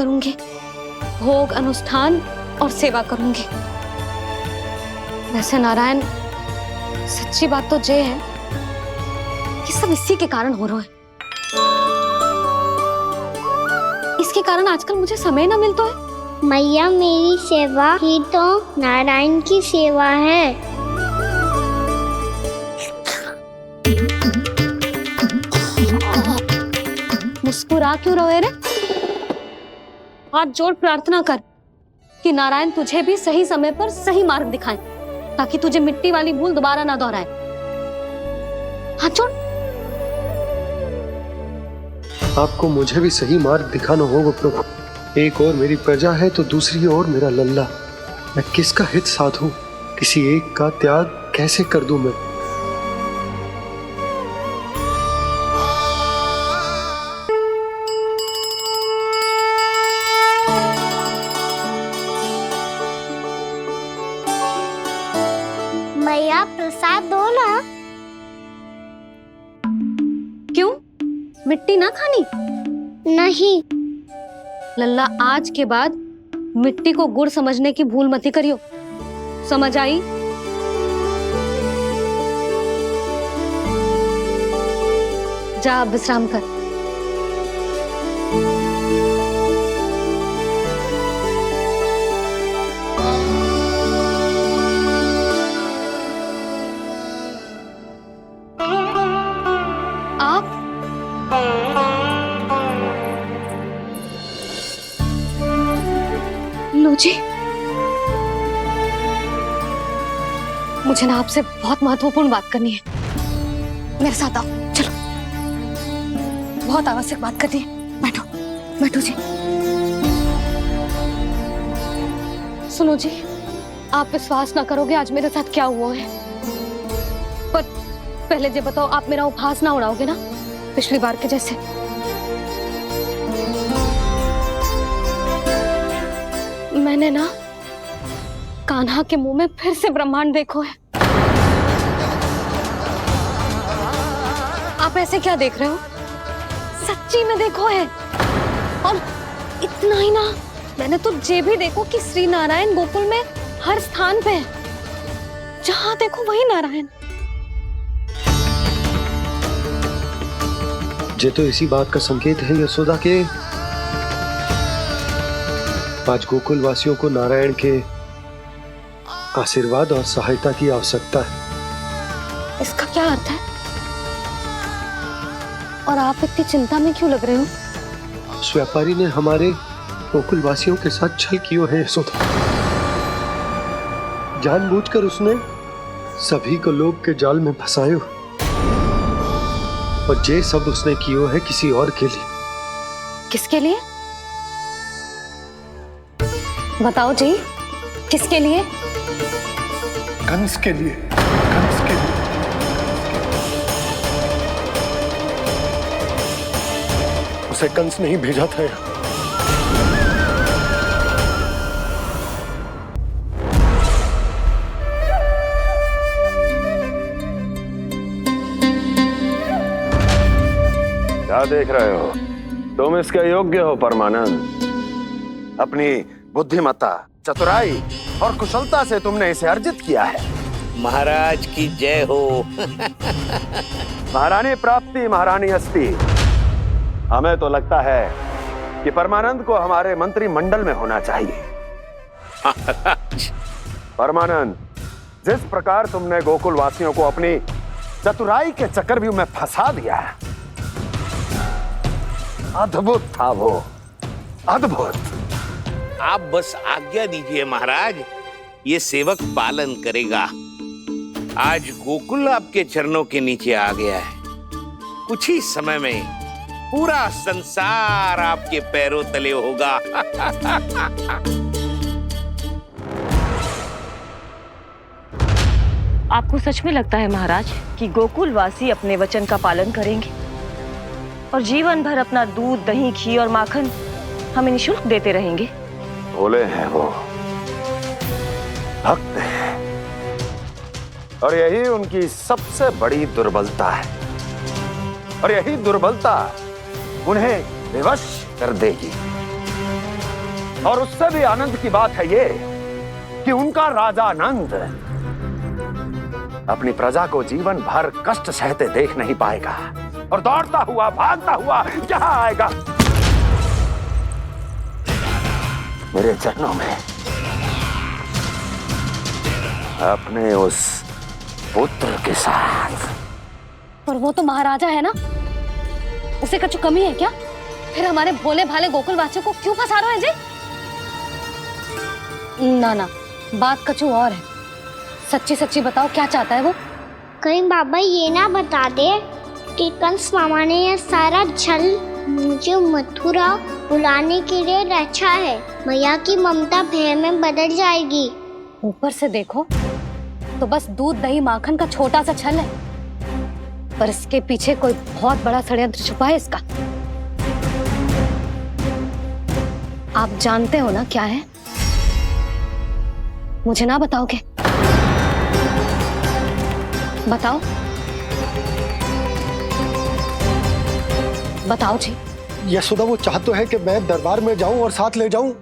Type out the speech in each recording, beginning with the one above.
करूंगी, भोग अनुष्ठान और सेवा करूंगी। वैसे नारायण, सच्ची बात तो ये है कि सब इसी के कारण हो रहा है। इसके कारण आजकल मुझे समय ना मिलता है। मैया, मेरी सेवा ही तो नारायण की सेवा है। मुस्कुरा क्यों रहे रे? हाथ जोड़ प्रार्थना कर कि नारायण तुझे भी सही समय पर सही मार्ग दिखाएं, ताकि तुझे मिट्टी वाली भूल दोबारा ना दोहराए। हाथ जोड़। आपको मुझे भी सही मार्ग दिखाना होगा प्रभु। एक और मेरी प्रजा है तो दूसरी ओर मेरा लल्ला। मैं किसका हित साधूं? किसी एक का त्याग कैसे कर दूं मैं? मैया, प्रसाद दो ना। क्यों? मिट्टी ना खानी? नहीं। लल्ला, आज के बाद मिट्टी को गुड़ समझने की भूल मत करियो। समझ आई? जा विश्राम कर। आप लो जी, मुझे ना आपसे बहुत महत्वपूर्ण बात करनी है। मेरे साथ आओ, चलो। बहुत आवश्यक बात करनी है। बैठो, बैठो जी। सुनो जी, आप विश्वास ना करोगे आज मेरे साथ क्या हुआ है। पर पहले ये बताओ, आप मेरा उपहास ना उड़ाओगे ना, पिछली बार के जैसे? मैंने ना कान्हा के मुंह में फिर से ब्रह्मांड देखो है। आप ऐसे क्या देख रहे हो? सच्ची में देखो है। और इतना ही ना, मैंने तो ये भी देखो कि श्री नारायण गोकुल में हर स्थान पे है। जहां देखो वही नारायण। ये तो इसी बात का संकेत है यशोदा के आज गोकुल वासियों को नारायण के आशीर्वाद और सहायता की आवश्यकता है। इसका क्या अर्थ है? और आप इतनी चिंता में क्यों लग रहे हो? उस व्यापारी ने हमारे गोकुल वासियों के साथ छल किया है यशोदा। जानबूझकर उसने सभी को लोभ के जाल में फंसायो। और ये सब उसने किया है किसी और के लिए। किसके लिए? बताओ जी, किसके लिए? कंस के लिए। कंस के लिए। उसे कंस नहीं भेजा था यहाँ। क्या देख रहे हो? तुम इसके योग्य हो परमानंद। अपनी बुद्धिमत्ता, चतुराई और कुशलता से तुमने इसे अर्जित किया है। महाराज की जय हो। महारानी प्राप्ति महारानी अस्ति। हमें तो लगता है कि परमानंद को हमारे मंत्रिमंडल में होना चाहिए। परमानंद, जिस प्रकार तुमने गोकुल वासियों को अपनी चतुराई के चक्रव्यूह में फंसा दिया है, अद्भुत था वो, अद्भुत। आप बस आज्ञा दीजिए महाराज, ये सेवक पालन करेगा। आज गोकुल आपके चरणों के नीचे आ गया है। कुछ ही समय में पूरा संसार आपके पैरों तले होगा। आपको सच में लगता है महाराज कि गोकुल वासी अपने वचन का पालन करेंगे और जीवन भर अपना दूध, दही, घी और माखन हमें निःशुल्क देते रहेंगे? भोले हैं वो, भक्त हैं, और यही उनकी सबसे बड़ी दुर्बलता है। और यही दुर्बलता उन्हें विवश कर देगी। और उससे भी आनंद की बात है ये कि उनका राजा नंद अपनी प्रजा को जीवन भर कष्ट सहते देख नहीं पाएगा और दौड़ता हुआ भागता हुआ यहाँ आएगा मेरे चरणों में अपने उस पुत्र के साथ। पर वो तो महाराजा है ना, उसे कुछ कमी है क्या? फिर हमारे भोले भाले गोकुल वासियों को क्यों फंसा रहे हैं जी? ना ना, बात कछु और है। सच्ची सच्ची बताओ, क्या चाहता है वो? कहीं बाबा ये ना बता दे कि कंस मामा ने यह सारा छल मुझे मथुरा बुलाने के लिए रचा है। मैया की ममता भय में बदल जाएगी। ऊपर से देखो तो बस दूध दही माखन का छोटा सा छल है, पर इसके पीछे कोई बहुत बड़ा षड्यंत्र छुपा है इसका। आप जानते हो ना क्या है? मुझे ना बताओगे? बताओ बताओ जी। यशोदा, वो चाह तो है कि मैं दरबार में जाऊं और साथ ले जाऊं।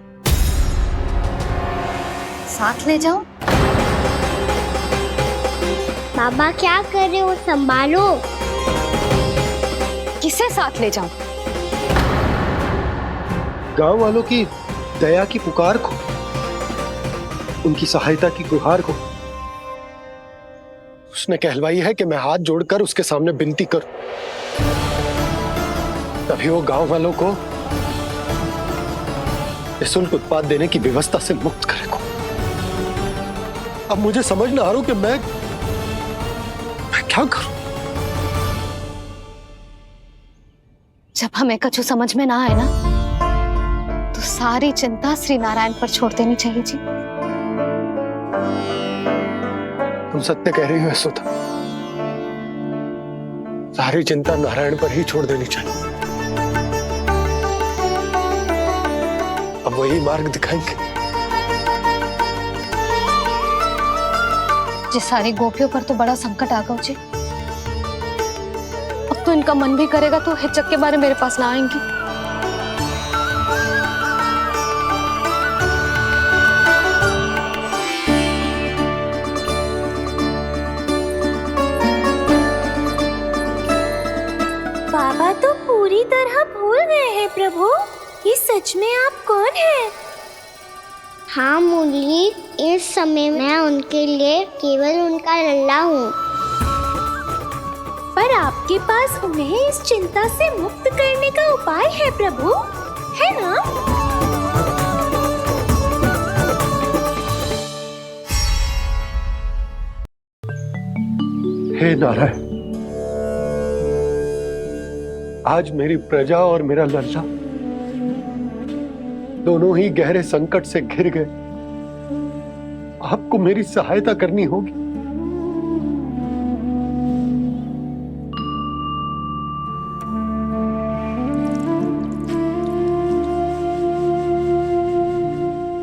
साथ ले जाओ? बाबा क्या कर रहे हो, संभालो। किसे साथ ले जाऊं? गांव वालों की दया की पुकार को, उनकी सहायता की गुहार को। उसने कहलवाई है कि मैं हाथ जोड़कर उसके सामने विनती करूं, तभी वो गांव वालों को निःशुल्क उत्पाद देने की व्यवस्था से मुक्त करेगा। अब मुझे समझ ना आ रहा कि मैं क्या करूं। जब हमें कछु समझ में ना आए ना, तो सारी चिंता श्री नारायण पर छोड़ देनी चाहिए जी। तुम सत्य कह रही हो यशोदा, सारी चिंता नारायण पर ही छोड़ देनी चाहिए। अब वही मार्ग दिखाएंगे। जी सारी गोपियों पर तो बड़ा संकट आ गया जी। अब तो इनका मन भी करेगा तो हिचक के बारे मेरे पास ना आएंगी। बाबा तो पूरी तरह भूल गए हैं प्रभु, ये सच में आप कौन हैं? हाँ मुरली, इस समय मैं उनके लिए केवल उनका लल्ला हूँ। पर आपके पास उन्हें इस चिंता से मुक्त करने का उपाय है प्रभु, है ना? हे नारायण, आज मेरी प्रजा और मेरा लल्ला दोनों ही गहरे संकट से घिर गए। आपको मेरी सहायता करनी होगी।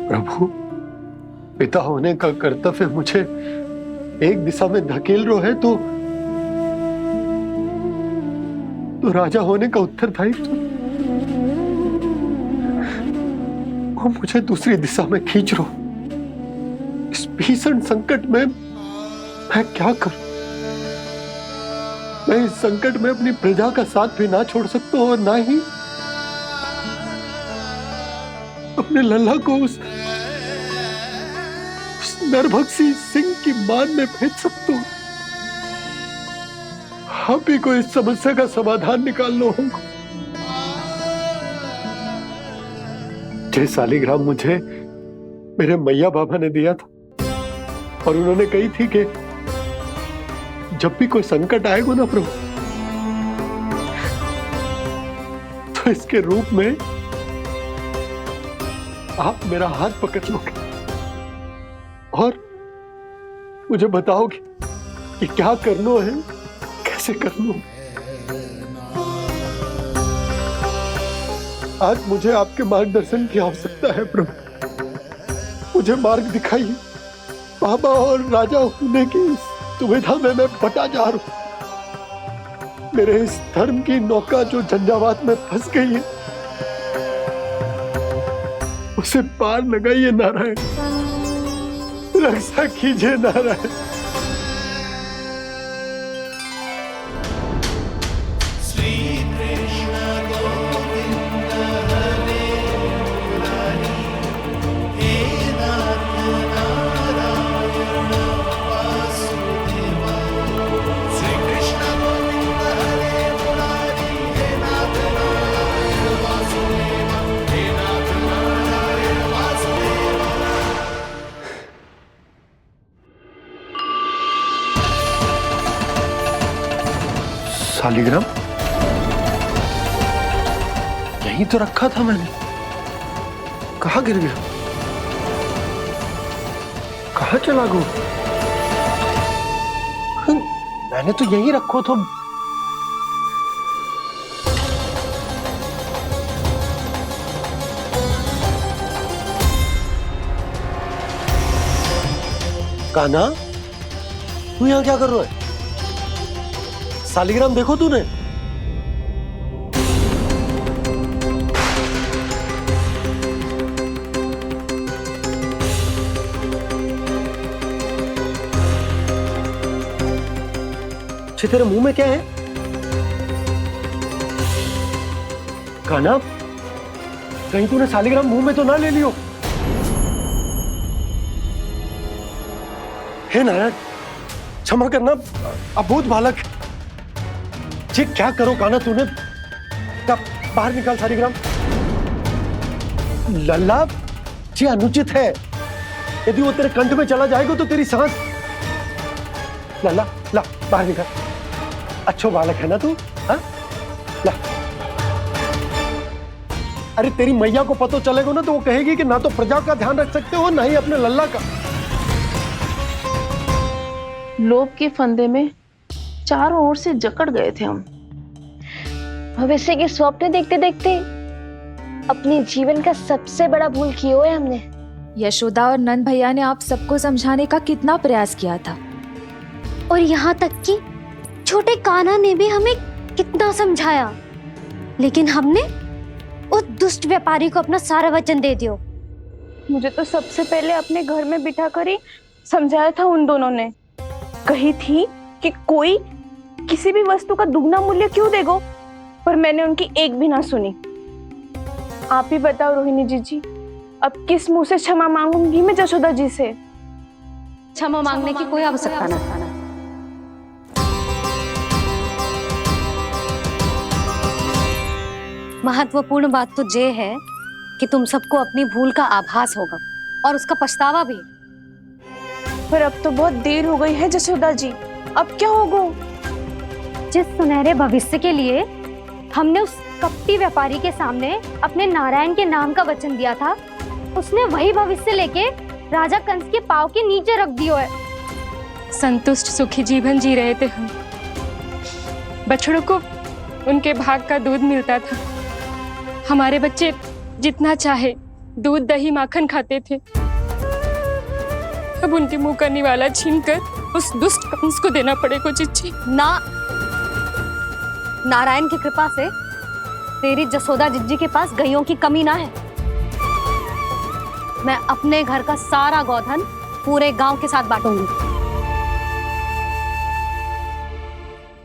प्रभु, पिता होने का कर्तव्य मुझे एक दिशा में धकेल रो है तो राजा होने का उत्तरदायित्व वो मुझे दूसरी दिशा में खींच रो। इस भीषण संकट में मैं क्या करूं? मैं इस संकट में अपनी प्रजा का साथ भी ना छोड़ सकता हूं और ना ही अपने लल्ला को उस नरभक्षी सिंह की मान में भेज सकता हूं। आप ही को इस समस्या का समाधान निकालना होगा। जय शालिग्राम मुझे मेरे मैया बाबा ने दिया था और उन्होंने कही थी कि जब भी कोई संकट आएगा ना प्रभु, तो इसके रूप में आप मेरा हाथ पकड़ लोगे और मुझे बताओगे कि क्या करना है, कैसे करना है। आज मुझे आपके मार्गदर्शन की आवश्यकता है प्रभु। मुझे मार्ग दिखाइए। बाबा और राजा होने की इस दुविधा में मैं बटा जा रहा हूं। मेरे इस धर्म की नौका जो झंझावात में फंस गई है, उसे पार लगाइए नारायण, रक्षा कीजिए नारायण। शालिग्राम यहीं तो रखा था मैंने, कहाँ गिर गया, कहाँ चला गया? मैंने तो यहीं रखो तो। कान्हा, तू यहाँ क्या कर रहा है? शालिग्राम देखो तूने? अच्छे, तेरे मुंह में क्या है? कान्हा, कहीं तूने शालिग्राम मुंह में तो ना ले लियो? हे नारायण, क्षमा करना, अबोध बालक। जी क्या करो कान्हा तूने? कब बाहर निकाल शालिग्राम। लल्ला, जी अनुचित है। यदि वो तेरे कंठ में चला जाएगा तो तेरी सांस। लल्ला, ला बाहर निकाल। अच्छो बालक है ना तू? हाँ, ला। अरे तेरी मैया को पता चलेगा ना तो वो कहेगी कि ना तो प्रजा का ध्यान रख सकते हो, ना ही अपने लल्ला का। लोभ के फंदे में चारों ओर से जकड़ गए थे हम। भविष्य के स्वप्न देखते देखते अपने जीवन का सबसे बड़ा भूल किया है हमने। यशोदा और नंद भैया ने आप सबको समझाने का कितना प्रयास किया था, और यहाँ तक कि छोटे कान्हा ने भी हमें कितना समझाया, लेकिन हमने उस दुष्ट व्यापारी को अपना सारा वचन दे दिया। मुझे तो सबसे पहले अपने घर में बिठा कर ही समझाया था उन दोनों ने। कही थी कि कोई किसी भी वस्तु का दुगना मूल्य क्यों देगा, पर मैंने उनकी एक भी ना सुनी। आप ही बताओ रोहिणी जी, अब किस मुंह से क्षमा मांगूंगी मैं जशोदा जी से? क्षमा मांगने की कोई आवश्यकता ना। महत्वपूर्ण बात तो ये है कि तुम सबको अपनी भूल का आभास होगा और उसका पछतावा भी। पर अब तो बहुत देर हो गई है जशोदा जी, अब क्या होगा? जिस सुनहरे भविष्य के लिए हमने उस कपटी व्यापारी के सामने अपने नारायण के नाम का वचन दिया था, उसने वही भविष्य लेके राजा कंस के पांव के नीचे रख दिया है। संतुष्ट सुखी जीवन जी रहे थे हम। बछड़ों को उनके भाग का दूध मिलता था। हमारे बच्चे जितना चाहे दूध दही माखन खाते थे। अब उनके मुंह का निवाला छीनकर उस दुष्ट कंस को देना पड़ेगा चिच्ची। ना, नारायण की कृपा से तेरी जसोदा जिज्जी के पास गैयों की कमी ना है। मैं अपने घर का सारा गोधन पूरे गांव के साथ बांटूंगी।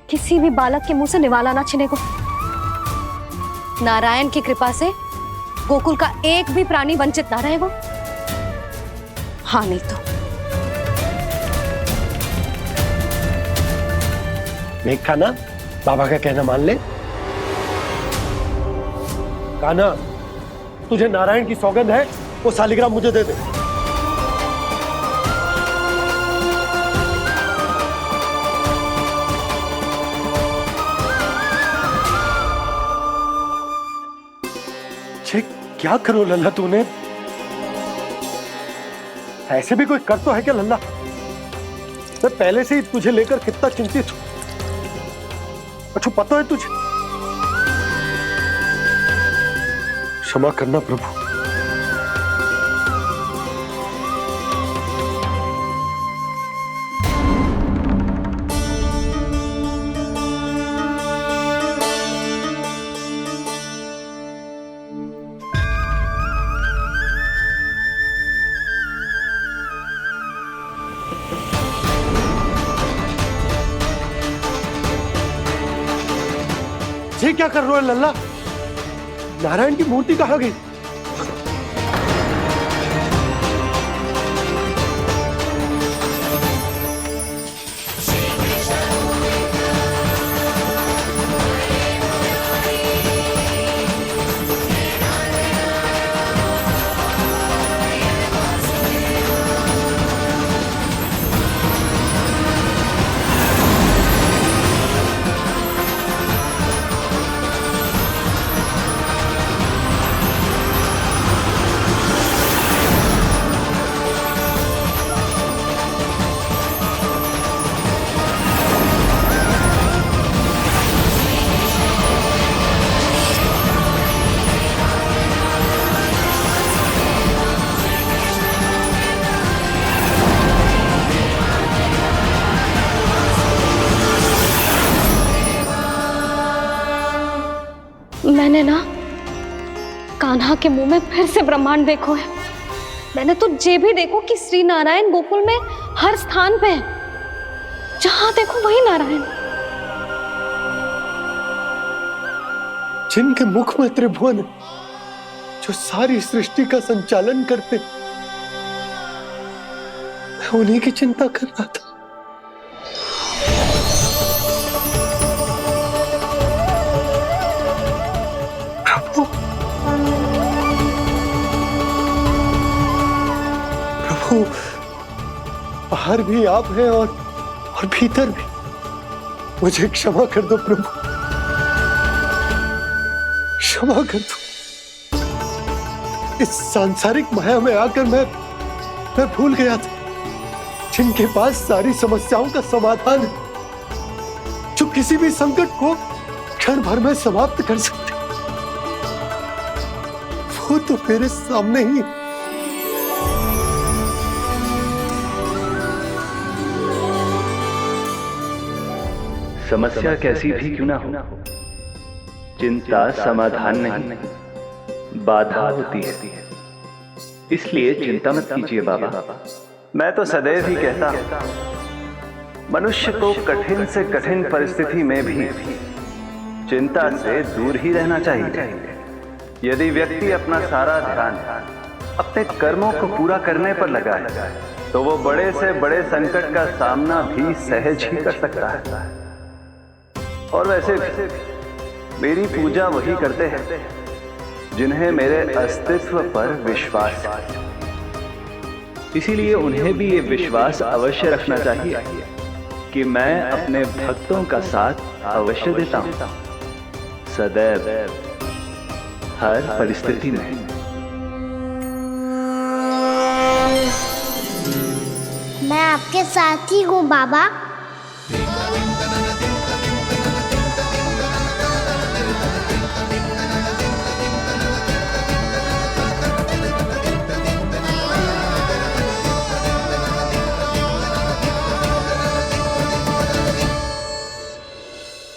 किसी भी बालक के मुंह से निवाला ना छिने को। नारायण की कृपा से गोकुल का एक भी प्राणी वंचित ना रहेगा। हाँ नहीं तो देख कान्हा, बाबा का कहना मान ले। कान्हा, तुझे नारायण की सौगंध है, वो शालिग्राम मुझे दे दे। क्या करो लल्ला तूने? ऐसे भी कोई कर तो है क्या लल्ला? मैं पहले से ही तुझे लेकर कितना चिंतित हूं। अच्छा पता है तुझे? क्षमा करना प्रभु। ये क्या कर रहे हो लल्ला? नारायण की मूर्ति कहाँ गई? मैंने ना कान्हा के मुंह में फिर से ब्रह्मांड देखो है। मैंने तो ये भी देखो कि श्री नारायण गोकुल में हर स्थान पे है, जहां देखो वही नारायण। जिनके मुख में त्रिभुवन है, जो सारी सृष्टि का संचालन करते, मैं उन्हीं की चिंता कर रहा था। प्रभु, बाहर भी आप हैं और भीतर भी। मुझे क्षमा कर दो प्रभु, क्षमा कर दो। इस सांसारिक माया में आकर मैं भूल गया था, जिनके पास सारी समस्याओं का समाधान है, जो किसी भी संकट को क्षण भर में समाप्त कर सकते, वो तो मेरे सामने ही। समस्या कैसी भी क्यों ना हो, चिंता समाधान नहीं, बाधा होती है। इसलिए चिंता मत कीजिए बाबा। मैं तो सदैव ही कहता हूं, मनुष्य को कठिन से कठिन परिस्थिति में भी चिंता से दूर ही रहना चाहिए। यदि व्यक्ति अपना सारा ध्यान अपने कर्मों को पूरा करने पर लगाए, तो वो बड़े से बड़े संकट का सामना भी सहज ही कर सकता है। और वैसे भी मेरी पूजा वही करते हैं जिन्हें मेरे अस्तित्व पर विश्वास है। इसीलिए उन्हें भी ये विश्वास अवश्य रखना चाहिए कि मैं अपने भक्तों का साथ अवश्य देता हूं, सदैव, हर परिस्थिति में। मैं आपके साथ ही हूँ बाबा।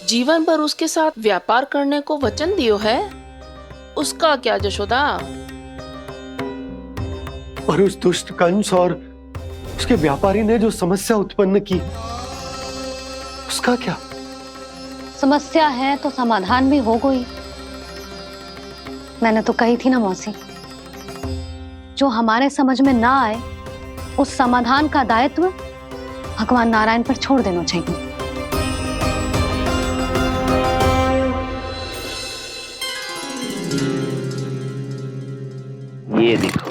जीवन भर उसके साथ व्यापार करने को वचन दियो है, उसका क्या जशोदा? और उस दुष्ट कंस और उसके व्यापारी ने जो समस्या उत्पन्न की, उसका क्या? समस्या है तो समाधान भी हो गई। मैंने तो कही थी ना मौसी, जो हमारे समझ में ना आए उस समाधान का दायित्व भगवान नारायण पर छोड़ देना चाहिए। ये देखो,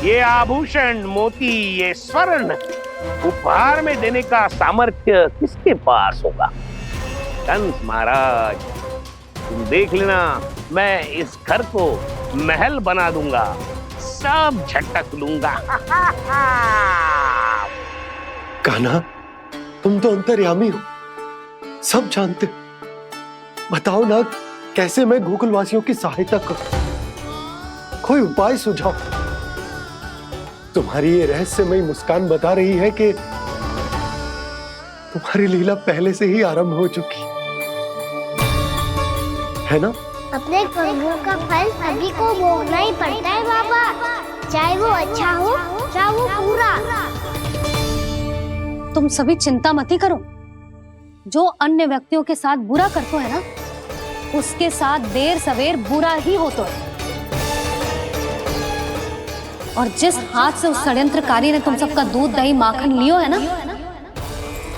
ये आभूषण, मोती, ये स्वर्ण उपहार में देने का सामर्थ्य किसके पास होगा? कंस महाराज, तुम देख लेना, मैं इस घर को महल बना दूंगा, सब झटक लूंगा। कान्हा, तुम तो अंतर्यामी हो, सब जानते हो। बताओ ना, कैसे मैं गोकुलवासियों की सहायता करूं? कोई उपाय सुझाओ। तुम्हारी ये रहस्यमयी मुस्कान बता रही है कि तुम्हारी लीला पहले से ही आरंभ हो चुकी है ना? अपने कर्मों का फल सभी को भोगना ही पड़ता है बाबा, चाहे वो अच्छा हो चाहे वो बुरा। तुम सभी चिंता मत ही करो। जो अन्य व्यक्तियों के साथ बुरा करते है ना, उसके साथ देर सवेर बुरा ही होता है। और जिस हाथ से उस षड्यंत्रकारी ने तुम सबका दूध दही माखन लियो है ना,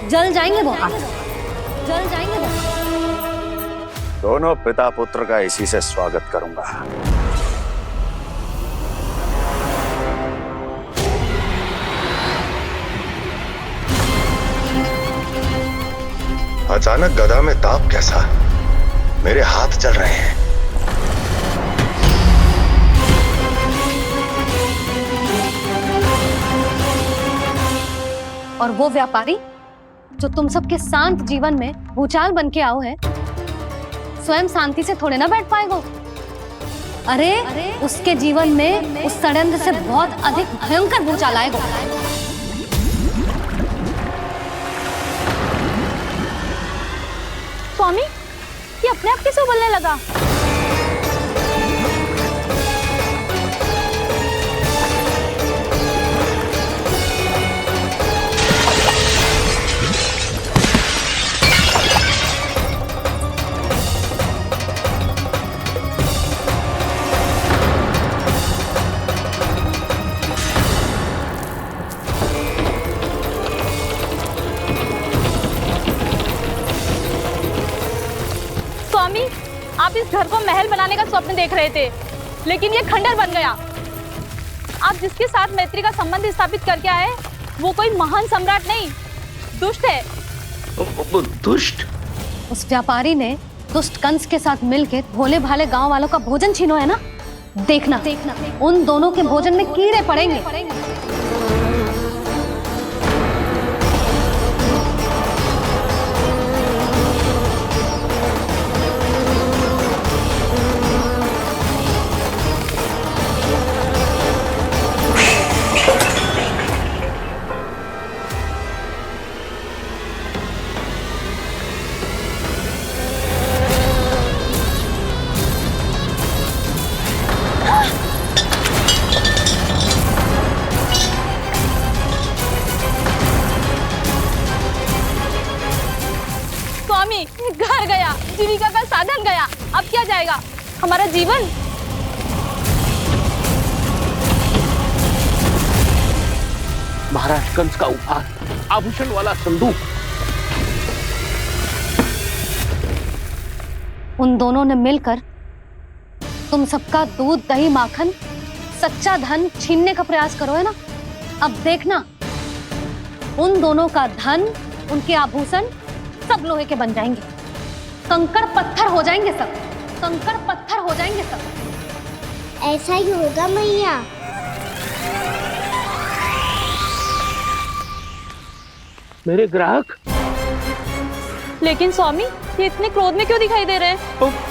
जल जाएंगे वो हाथ, जल जाएंगे वो हाथ। दोनों पिता पुत्र का इसी से स्वागत करूंगा। अचानक गदा में ताप कैसा? मेरे हाथ चल रहे हैं। और वो व्यापारी जो तुम सबके शांत जीवन में भूचाल बन के आओ है, स्वयं शांति से थोड़े ना बैठ पाएगा। अरे उसके जीवन में उस षड्यंत्र से बहुत अधिक भयंकर भूचाल आएगा। स्वामी, ये अपने आप कैसे उबलने लगा? स्वामी, आप इस घर को महल बनाने का स्वप्न देख रहे थे, लेकिन ये खंडर बन गया। आप जिसके साथ मैत्री का संबंध स्थापित करके आए, वो कोई महान सम्राट नहीं, दुष्ट है। दुष्ट? उस व्यापारी ने दुष्ट कंस के साथ मिलकर भोले भाले गांव वालों का भोजन छीनो है ना, देखना उन दोनों के भोजन में कीड़े पड़ेंगे। घर गया, जीविका का साधन गया, अब क्या जाएगा हमारा जीवन? महाराज कंस का उपहार, आभूषण वाला संदूक। उन दोनों ने मिलकर तुम सबका दूध दही माखन सच्चा धन छीनने का प्रयास करो है ना। अब देखना उन दोनों का धन, उनके आभूषण सब लोहे के बन जाएंगे, कंकड़ पत्थर हो जाएंगे सब, कंकड़ पत्थर हो जाएंगे सब। ऐसा ही होगा मैया। मेरे ग्राहक? लेकिन स्वामी, ये इतने क्रोध में क्यों दिखाई दे रहे हैं?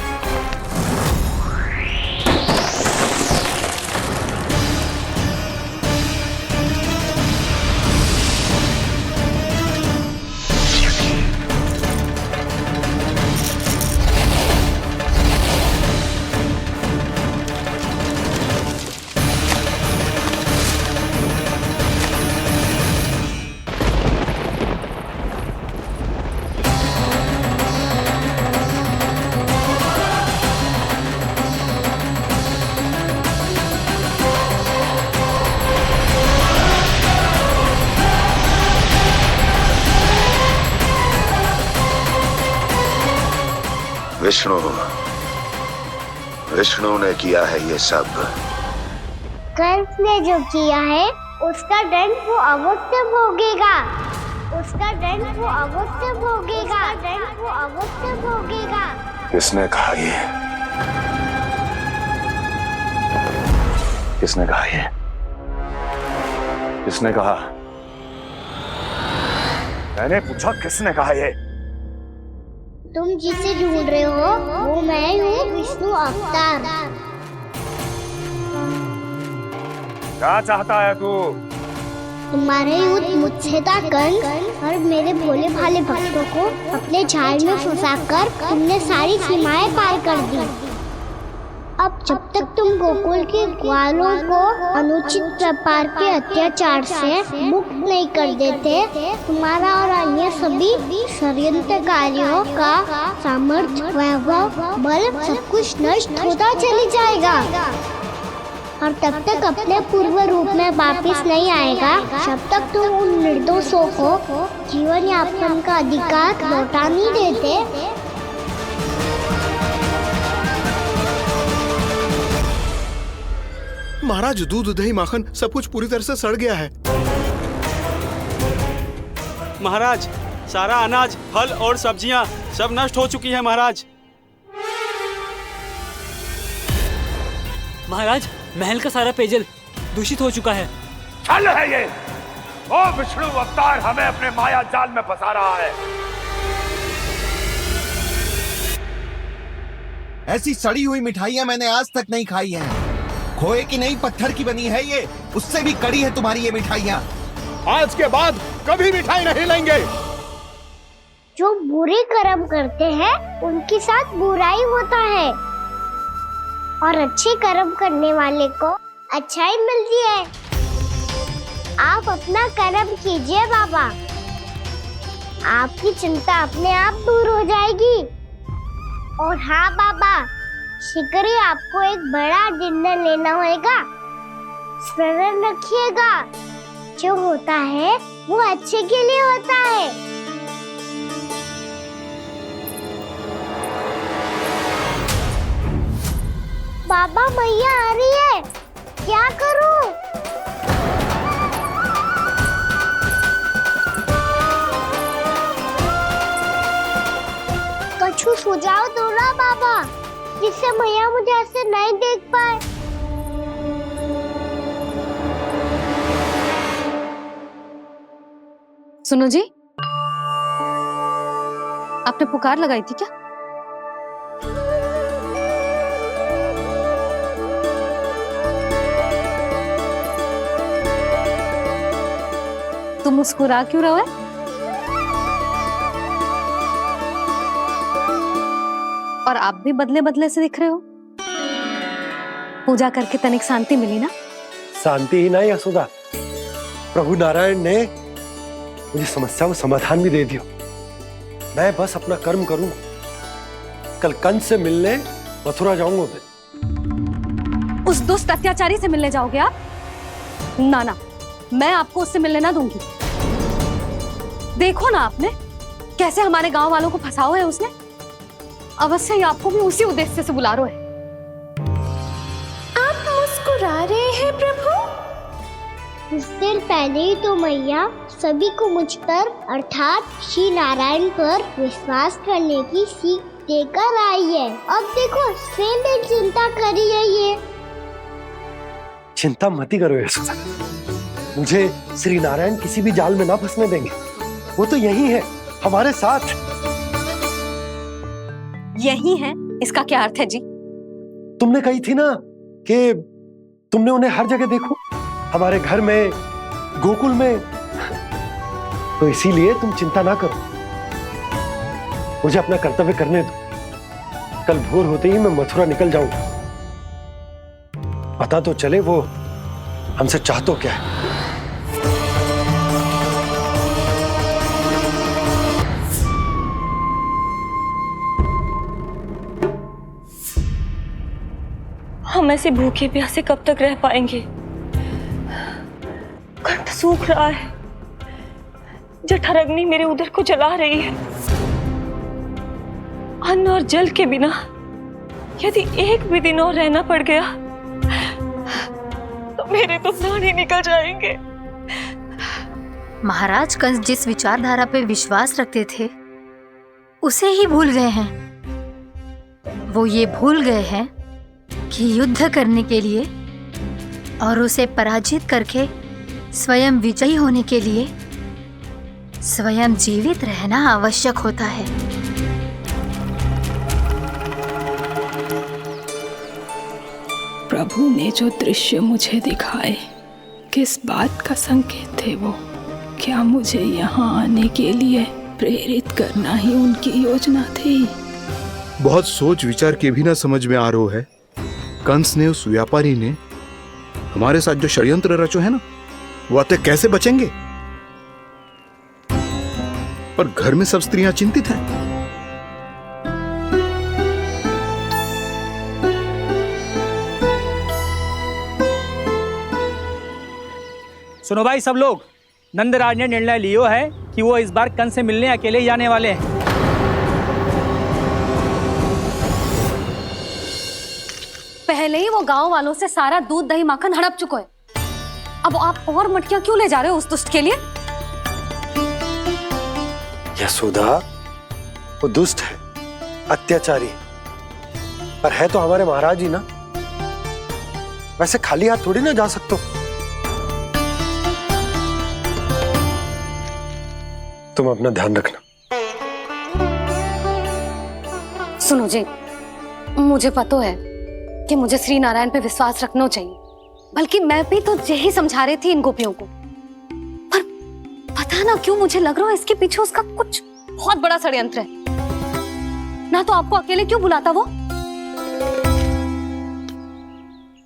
विष्णु ने किया है ये सब। कंस ने जो किया है उसका दंड वो अवश्य भोगेगा, उसका दंड वो अवश्य भोगेगा, दंड वो अवश्य भोगेगा। किसने कहा ये? किसने कहा ये? किसने कहा? मैंने पूछा किसने कहा ये? तुम जिसे ढूंढ रहे हो वो मैं हूँ, विष्णु अवतार। क्या चाहता है तू? तुम्हारे युद्ध मुझसे था कंस, और मेरे भोले भाले भक्तों को अपने जाल में फंसाकर तुमने सारी सीमाएं पार कर दी। अब जब तक तुम गोकुल के ग्वालों को अनुचित प्रकार के अत्याचार से मुक्त नहीं कर देते, तुम्हारा और अन्य सभी षड्यंत्रकारियों का सामर्थ्य, वैभव, बल सब कुछ नष्ट होता चली जाएगा और तब तक अपने पूर्व रूप में वापस नहीं आएगा जब तक तुम उन निर्दोषों को जीवन यापन का अधिकार लौटा नहीं देते। महाराज, दूध, दही, माखन सब कुछ पूरी तरह से सड़ गया है। महाराज, सारा अनाज, फल और सब्जियां सब नष्ट हो चुकी है महाराज। महाराज, महल का सारा पेयजल दूषित हो चुका है। छल है ये। ओ विष्णु अवतार हमें अपने माया जाल में फंसा रहा है। ऐसी सड़ी हुई मिठाइयां मैंने आज तक नहीं खाई हैं। खोए की नहीं, पत्थर की बनी है ये, उससे भी कड़ी है तुम्हारी ये मिठाइयां। आज के बाद कभी मिठाई नहीं लेंगे। जो बुरे कर्म करते हैं उनके साथ बुराई होता है और अच्छे कर्म करने वाले को अच्छाई मिलती है। आप अपना कर्म कीजिए बाबा, आपकी चिंता अपने आप दूर हो जाएगी। और हाँ बाबा, शीघ्र ही आपको एक बड़ा डिनर लेना होगा। स्मरण रखिएगा, जो होता है वो अच्छे के लिए होता है। बाबा, मैया आ रही है, क्या करूं? कुछ सुझाव दो ना बाबा, जिससे मैया मुझे ऐसे नहीं देख पाए। सुनो जी, आपने पुकार लगाई थी क्या? तुम मुस्कुरा क्यों रहे हो? और आप भी बदले बदले से दिख रहे हो। पूजा करके तनिक शांति मिली ना? शांति ही नहीं यशोदा, प्रभु नारायण ने मुझे समस्या को समाधान भी दे दिया। मैं बस अपना कर्म करूं। कल कंस से मिलने मथुरा जाऊंगा मैं। उस दुष्ट अत्याचारी से मिलने जाओगे आप? ना ना, मैं आपको उससे मिलने ना दूंगी। देखो ना आपने कैसे हमारे गांव वालों को फंसाओ है उसने। अवश्य ही आपको भी उसी उद्देश्य से बुला रहा है। आप मुस्कुरा रहे हैं प्रभु? कुछ देर पहले ही तो मैया सभी को मुझ पर अर्थात श्री नारायण पर विश्वास करने की सीख देकर आई है। अब देखो स्वयं भी चिंता करी है ये। चिंता मत करो यशोदा, मुझे श्री नारायण किसी भी जाल में ना फंसने देंगे। वो तो यही है हमारे साथ। यही है, इसका क्या अर्थ है जी? तुमने कही थी ना कि तुमने उन्हें हर जगह देखो, हमारे घर में, गोकुल में। तो इसीलिए तुम चिंता ना करो, मुझे अपना कर्तव्य करने दो। कल भोर होते ही मैं मथुरा निकल जाऊंगा। पता तो चले वो हमसे चाहतो क्या है। हम ऐसे भूखे प्यासे कब तक रह पाएंगे? कंठ सूख रहा है, जठराग्नि मेरे उदर को जला रही है। अन्न और जल के बिना यदि एक भी दिन और रहना पड़ गया तो मेरे तो प्राण ही निकल जाएंगे। महाराज, कंस जिस विचारधारा पे विश्वास रखते थे उसे ही भूल गए हैं। वो ये भूल गए हैं कि युद्ध करने के लिए और उसे पराजित करके स्वयं विजयी होने के लिए स्वयं जीवित रहना आवश्यक होता है। प्रभु ने जो दृश्य मुझे दिखाए, किस बात का संकेत थे वो? क्या मुझे यहाँ आने के लिए प्रेरित करना ही उनकी योजना थी? बहुत सोच विचार के भी ना समझ में आ रहा है कंस ने, उस व्यापारी ने हमारे साथ जो षड्यंत्र रचो है ना, वो आते कैसे बचेंगे? पर घर में सब स्त्रियां चिंतित हैं। सुनो भाई सब लोग, नंदराज ने निर्णय लियो है कि वो इस बार कंस से मिलने अकेले ही जाने वाले हैं। पहले ही वो गांव वालों से सारा दूध दही माखन हड़प चुका है, अब आप और मटकियां क्यों ले जा रहे हो उस दुष्ट के लिए? यशोदा, वो दुष्ट है, अत्याचारी, पर है तो हमारे महाराज ही ना। वैसे खाली हाथ थोड़ी ना जा सकते हो। तुम अपना ध्यान रखना। सुनो जी, मुझे पता है कि मुझे श्री नारायण पे विश्वास रखना चाहिए, बल्कि मैं भी तो यही समझा रही थी इन गोपियों को, पर पता ना क्यों मुझे लग रहा है इसके पीछे उसका कुछ बहुत बड़ा षड्यंत्र है। ना तो आपको अकेले क्यों बुलाता वो?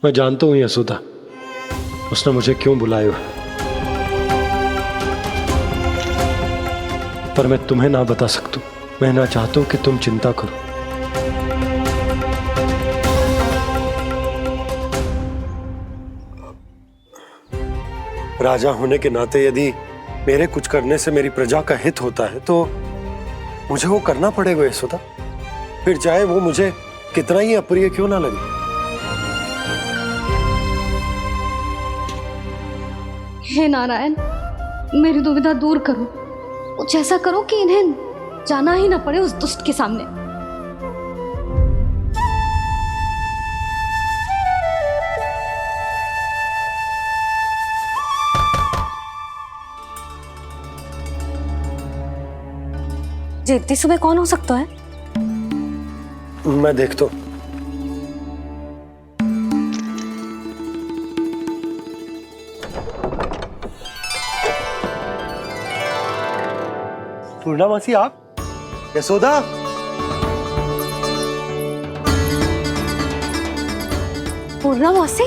मैं जानता हूं यशोदा, उसने मुझे क्यों बुलाया है, पर मैं तुम्हें ना बता सकता। मैं ना चाहता हूं कि तुम चिंता करो। राजा होने के नाते यदि मेरे कुछ करने से मेरी प्रजा का हित होता है तो मुझे वो करना पड़ेगा यशोदा, फिर चाहे वो मुझे कितना ही अप्रिय क्यों ना लगे। हे नारायण, मेरी दुविधा दूर करो, कुछ ऐसा करो कि इन्हें जाना ही ना पड़े उस दुष्ट के सामने। जी इतनी सुबह कौन हो सकता है? मैं देखता हूं। पूर्णामासी, आप? यशोदा, पूर्णामासी,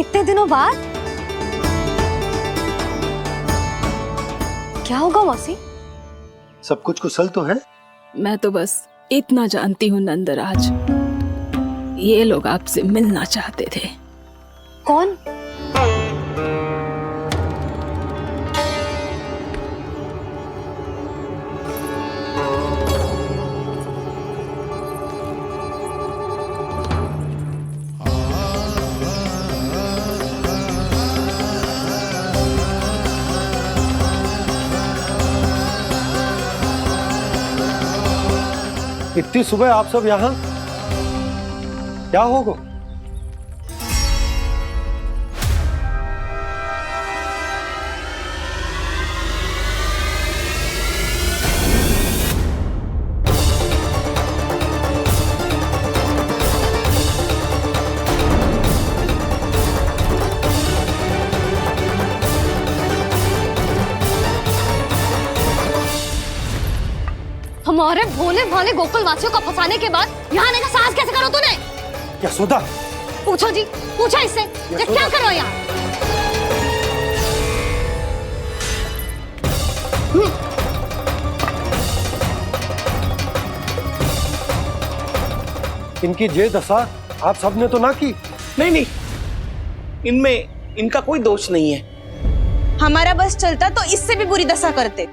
इतने दिनों बाद? क्या होगा मौसी? सब कुछ कुशल तो है? मैं तो बस इतना जानती हूँ नंदराज, ये लोग आपसे मिलना चाहते थे। कौन? इतनी सुबह आप सब यहाँ? क्या होगा? हमारे भोले भाले गोकुल वासियों को फंसाने के बाद यहाँ आने का साहस कैसे करो तूने? यशोदा, पूछो जी, पूछो इससे, ये क्या करो यहाँ? इनकी ये दशा आप सबने तो ना की? नहीं नहीं, इनमें इनका कोई दोष नहीं है। हमारा बस चलता तो इससे भी बुरी दशा करते।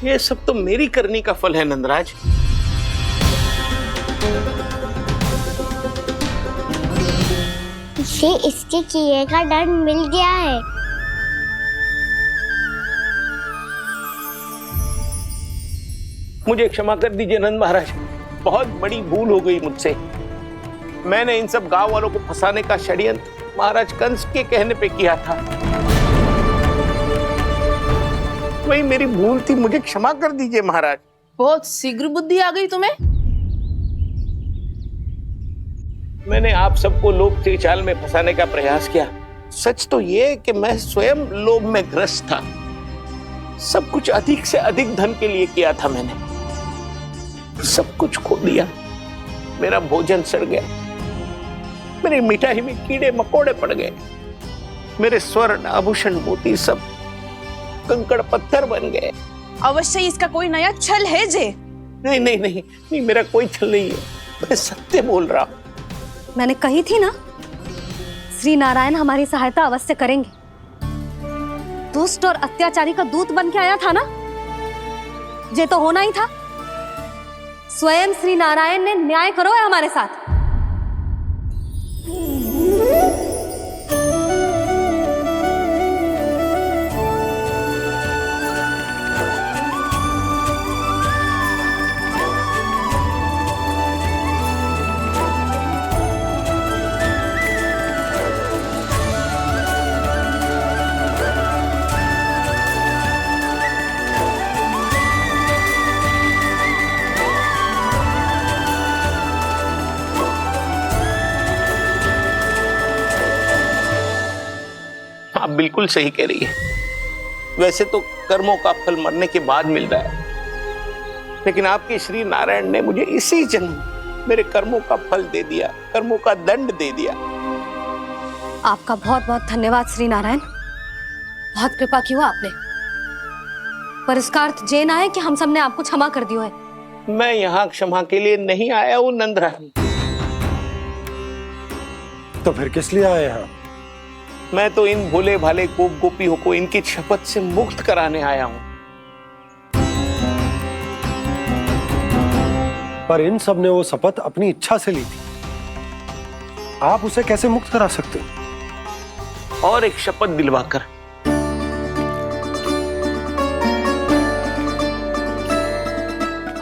ये सब तो मेरी करनी का फल है नंदराज। इसे इसके किए का डर मिल गया है। मुझे क्षमा कर दीजिए नंद महाराज, बहुत बड़ी भूल हो गई मुझसे। मैंने इन सब गांव वालों को फंसाने का षड्यंत्र महाराज कंस के कहने पे किया था। वही मेरी भूल थी, मुझे क्षमा कर दीजिए महाराज। बहुत शीघ्र बुद्धि आ गई तुम्हें। मैंने आप सबको लोभ के चाल में फंसाने का प्रयास किया। सच तो ये कि मैं स्वयं लोभ में ग्रस्त था। सब कुछ अधिक से अधिक धन के लिए किया था मैंने। सब कुछ खो दिया। मेरा भोजन सड़ गया, मेरी मिठाई में कीड़े मकोड़े पड़ गए, मेरे स्वर्ण आभूषण मोती सब कंकड़ पत्थर बन गए। अवश्य इसका कोई नया छल है जे। नहीं नहीं नहीं नहीं, मेरा कोई छल नहीं है, मैं सत्य बोल रहा हूं। मैंने कही थी ना, श्री नारायण हमारी सहायता अवश्य करेंगे। दुष्ट और अत्याचारी का दूत बन के आया था ना, ये तो होना ही था। स्वयं श्री नारायण ने न्याय करो है हमारे साथ। आप बिल्कुल सही कह रही है। वैसे तो कर्मों का फल मरने के बाद मिल रहा है, लेकिन आपके श्री नारायण ने मुझे इसी जन्म मेरे कर्मों का फल दे दिया, कर्मों का दंड दे दिया। आपका बहुत बहुत धन्यवाद श्री नारायण, बहुत कृपा की हो आपने। पर इसका अर्थ ये ना है कि हम सबने आपको क्षमा कर दियो है। मैं यहाँ क्षमा के लिए नहीं आया हूँ नंदरानी। तो फिर किस लिए आए हैं? मैं तो इन भोले भाले गोप गोपियों को इनकी शपथ से मुक्त कराने आया हूं। पर इन सब ने वो शपथ अपनी इच्छा से ली थी, आप उसे कैसे मुक्त करा सकते हो? और एक शपथ दिलवाकर।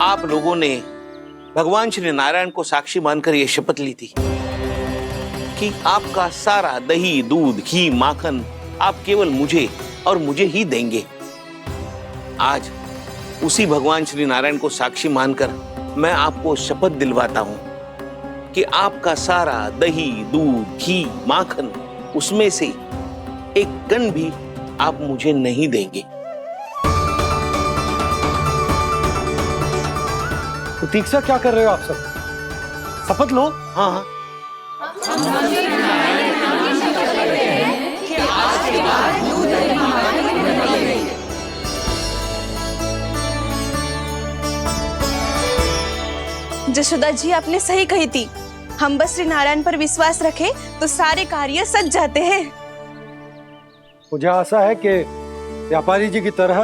आप लोगों ने भगवान श्री नारायण को साक्षी मानकर यह शपथ ली थी कि आपका सारा दही, दूध, घी, माखन आप केवल मुझे और मुझे ही देंगे। आज उसी भगवान श्री नारायण को साक्षी मानकर मैं आपको शपथ दिलवाता हूं कि आपका सारा दही, दूध, घी, माखन उसमें से एक कण भी आप मुझे नहीं देंगे। प्रतीक्षा क्या कर रहे हो आप सब? शपथ लो। हाँ जशोदा जी, आपने सही कही थी। हम बस श्री नारायण पर विश्वास रखें तो सारे कार्य सज जाते हैं। मुझे आशा है कि व्यापारी जी की तरह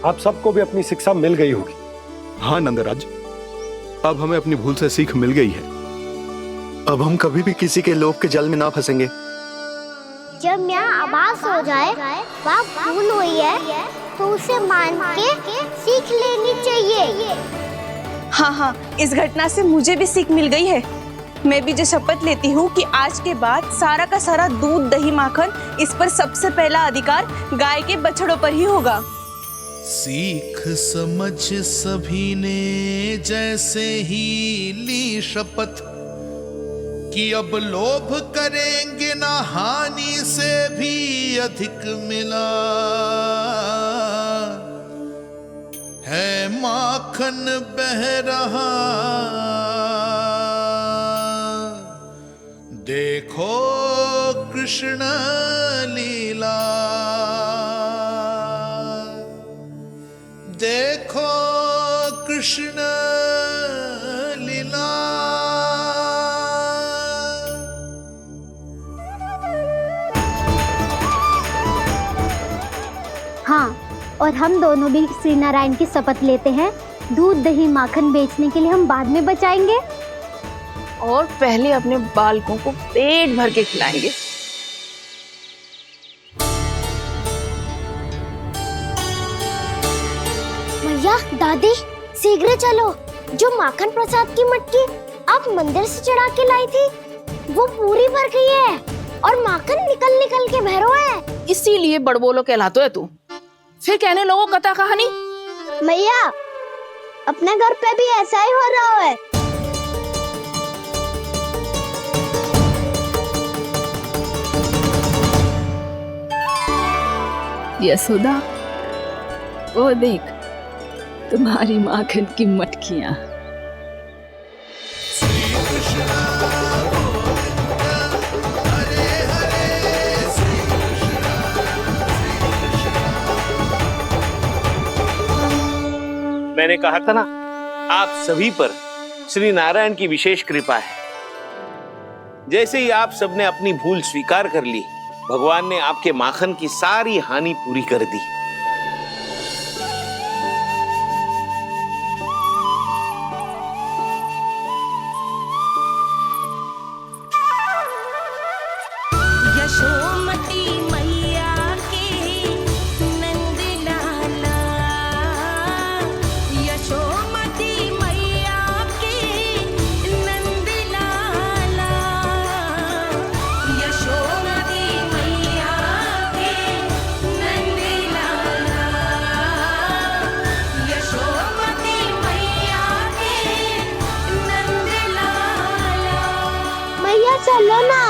आप सबको भी अपनी शिक्षा मिल गई होगी। हाँ नंदराज, अब हमें अपनी भूल से सीख मिल गई है। अब हम कभी भी किसी के लोभ के जल में ना फंसेंगे। जब यहाँ आभास हो जाए वह भूल हुई है तो उसे मान के सीख लेनी चाहिए। हाँ हाँ, इस घटना से मुझे भी सीख मिल गई है। मैं भी जो शपथ लेती हूँ कि आज के बाद सारा का सारा दूध, दही, माखन इस पर सबसे पहला अधिकार गाय के बछड़ों पर ही होगा। सीख समझ सभी ने जैसे ही ली शपथ कि अब लोभ करेंगे ना हानि से भी अधिक मिला है, माखन बह रहा देखो कृष्ण लीला, देखो कृष्ण लीला। हाँ, और हम दोनों भी श्री नारायण की शपथ लेते हैं, दूध, दही, माखन बेचने के लिए हम बाद में बचाएंगे और पहले अपने बालकों को पेट भर के खिलाएंगे। भैया, दादी, शीघ्र चलो। जो माखन प्रसाद की मटकी आप मंदिर से चढ़ा के लाई थी वो पूरी भर गई है और माखन निकल निकल के भरो है। इसीलिए बड़बोलो कहलाते है तू। फिर कहने लोगों कथा कहानी। भैया, अपने घर पे भी ऐसा ही हो रहा है। यशोदा, वो देख तुम्हारी माखन की मटकियां। मैंने कहा था ना, आप सभी पर श्री नारायण की विशेष कृपा है। जैसे ही आप सबने अपनी भूल स्वीकार कर ली, भगवान ने आपके माखन की सारी हानि पूरी कर दी। यशोमती मैया के नंद लाला, यशोमती मैया के नंद लाला, यशोमती मैया के नंद लाला, यशोमती मैया के नंद लाला। मैया चलो ना।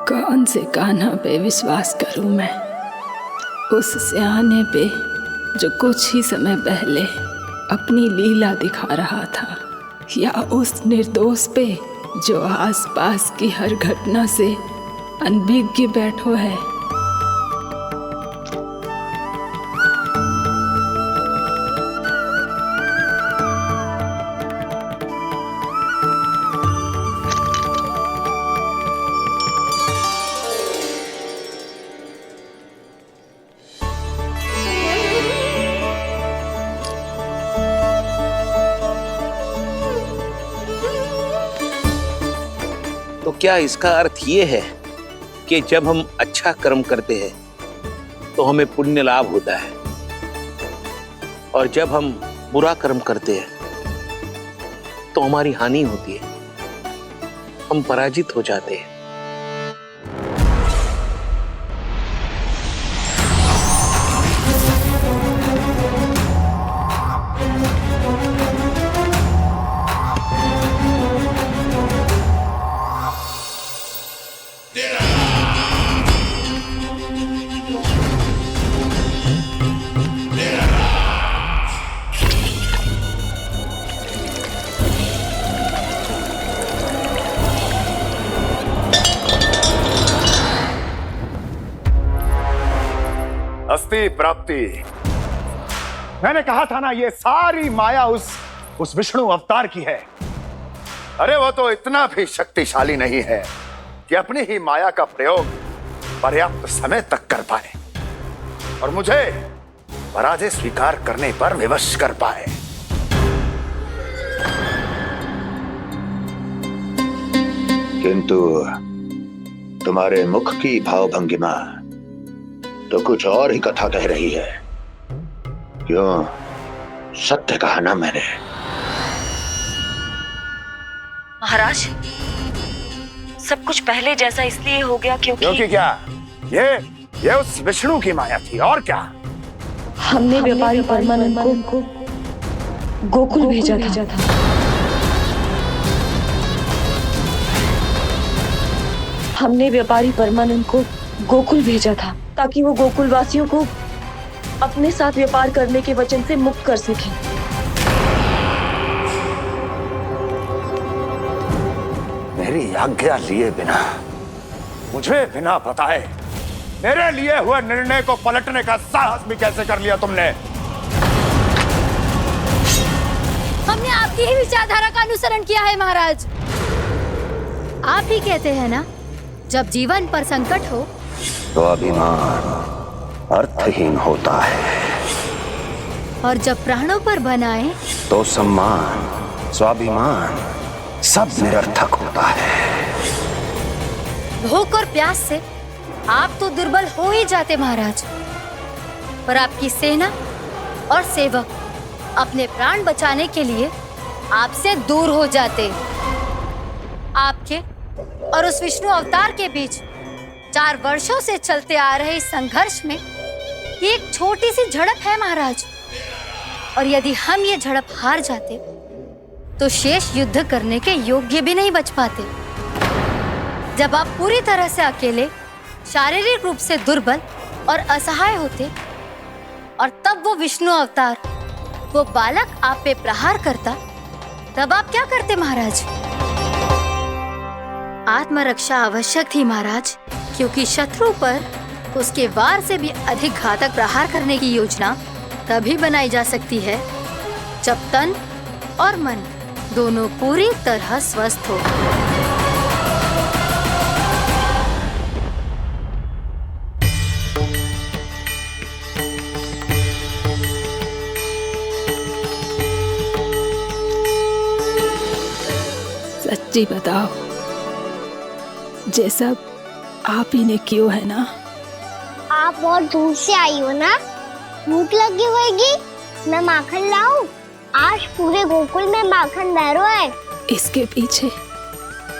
कौन से कान्हा पे विश्वास करूं मैं? उस सियाने पे जो कुछ ही समय पहले अपनी लीला दिखा रहा था, या उस निर्दोष पे जो आसपास की हर घटना से अनभिज्ञ बैठो है। तो क्या इसका अर्थ ये है कि जब हम अच्छा कर्म करते हैं तो हमें पुण्य लाभ होता है, और जब हम बुरा कर्म करते हैं तो हमारी हानि होती है, हम पराजित हो जाते हैं। अस्ति प्राप्ति। मैंने कहा था ना, ये सारी माया उस विष्णु अवतार की है। अरे वो तो इतना भी शक्तिशाली नहीं है कि अपनी ही माया का प्रयोग पर्याप्त समय तक कर पाए और मुझे पराजय स्वीकार करने पर विवश कर पाए। किंतु तुम्हारे मुख की भावभंगिमा तो कुछ और ही कथा कह रही है। क्यों? सत्य कहा ना मैंने। महाराज, सब कुछ पहले जैसा इसलिए हो गया क्योंकि क्या? ये उस विष्णु की माया थी, और क्या? हमने व्यापारी परमानंद को गोकुल भेजा था। हमने व्यापारी परमानंद को गोकुल भेजा था ताकि वो गोकुल वासियों को अपने साथ व्यापार करने के वचन से मुक्त कर सके। मेरी आज्ञा लिए बिना, मुझे बिना बताए मेरे लिए हुए निर्णय को पलटने का साहस भी कैसे कर लिया तुमने? हमने आपकी ही विचारधारा का अनुसरण किया है महाराज। आप ही कहते हैं ना, जब जीवन पर संकट हो तो अभिमान अर्थहीन होता है, और जब प्राणों पर बनाए तो सम्मान स्वाभिमान सब निरर्थक होता है। भूख और प्यास से आप तो दुर्बल हो ही जाते महाराज, पर आपकी सेना और सेवक अपने प्राण बचाने के लिए आपसे दूर हो जाते। आपके और उस विष्णु अवतार के बीच 4 वर्षों से चलते आ रहे इस संघर्ष में ये एक छोटी सी झड़प है महाराज, और यदि हम ये झड़प हार जाते तो शेष युद्ध करने के योग्य भी नहीं बच पाते। जब आप पूरी तरह से अकेले, शारीरिक रूप से दुर्बल और असहाय होते, और तब वो विष्णु अवतार, वो बालक आप पे प्रहार करता, तब आप क्या करते महाराज? आत्मरक्षा आवश्यक थी महाराज, क्योंकि शत्रु पर उसके वार से भी अधिक घातक प्रहार करने की योजना तभी बनाई जा सकती है जब तन और मन दोनों पूरी तरह स्वस्थ हो। सच्ची बताओ, ये सब आप ही ने क्यों है ना? आप और दूर से आई हो ना, भूख लगी होगी। मैं माखन लाऊं? आज पूरे गोकुल में माखन बह रहा है। इसके पीछे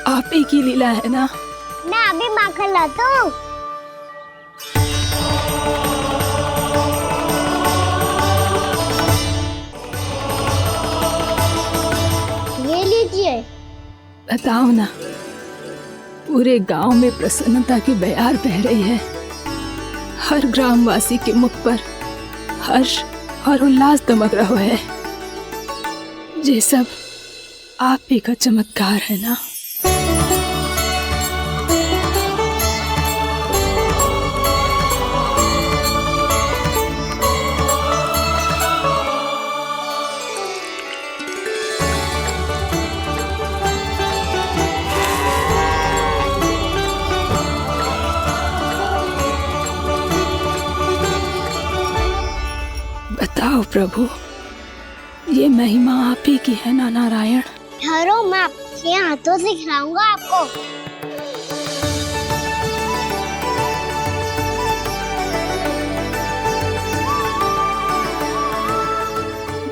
आप ही की लीला है ना? मैं अभी माखन लाता हूँ। ये लीजिए। बताओ ना, पूरे गांव में प्रसन्नता की बयार बह रही है। हर ग्रामवासी के मुख पर हर्ष और उल्लास दमक रहा है। ये सब आप ही का चमत्कार है ना? बताओ प्रभु, ये महिमा आप ही की है ना नारायण? ठहरो, मैं आपके हाथों से खिलाऊंगा आपको।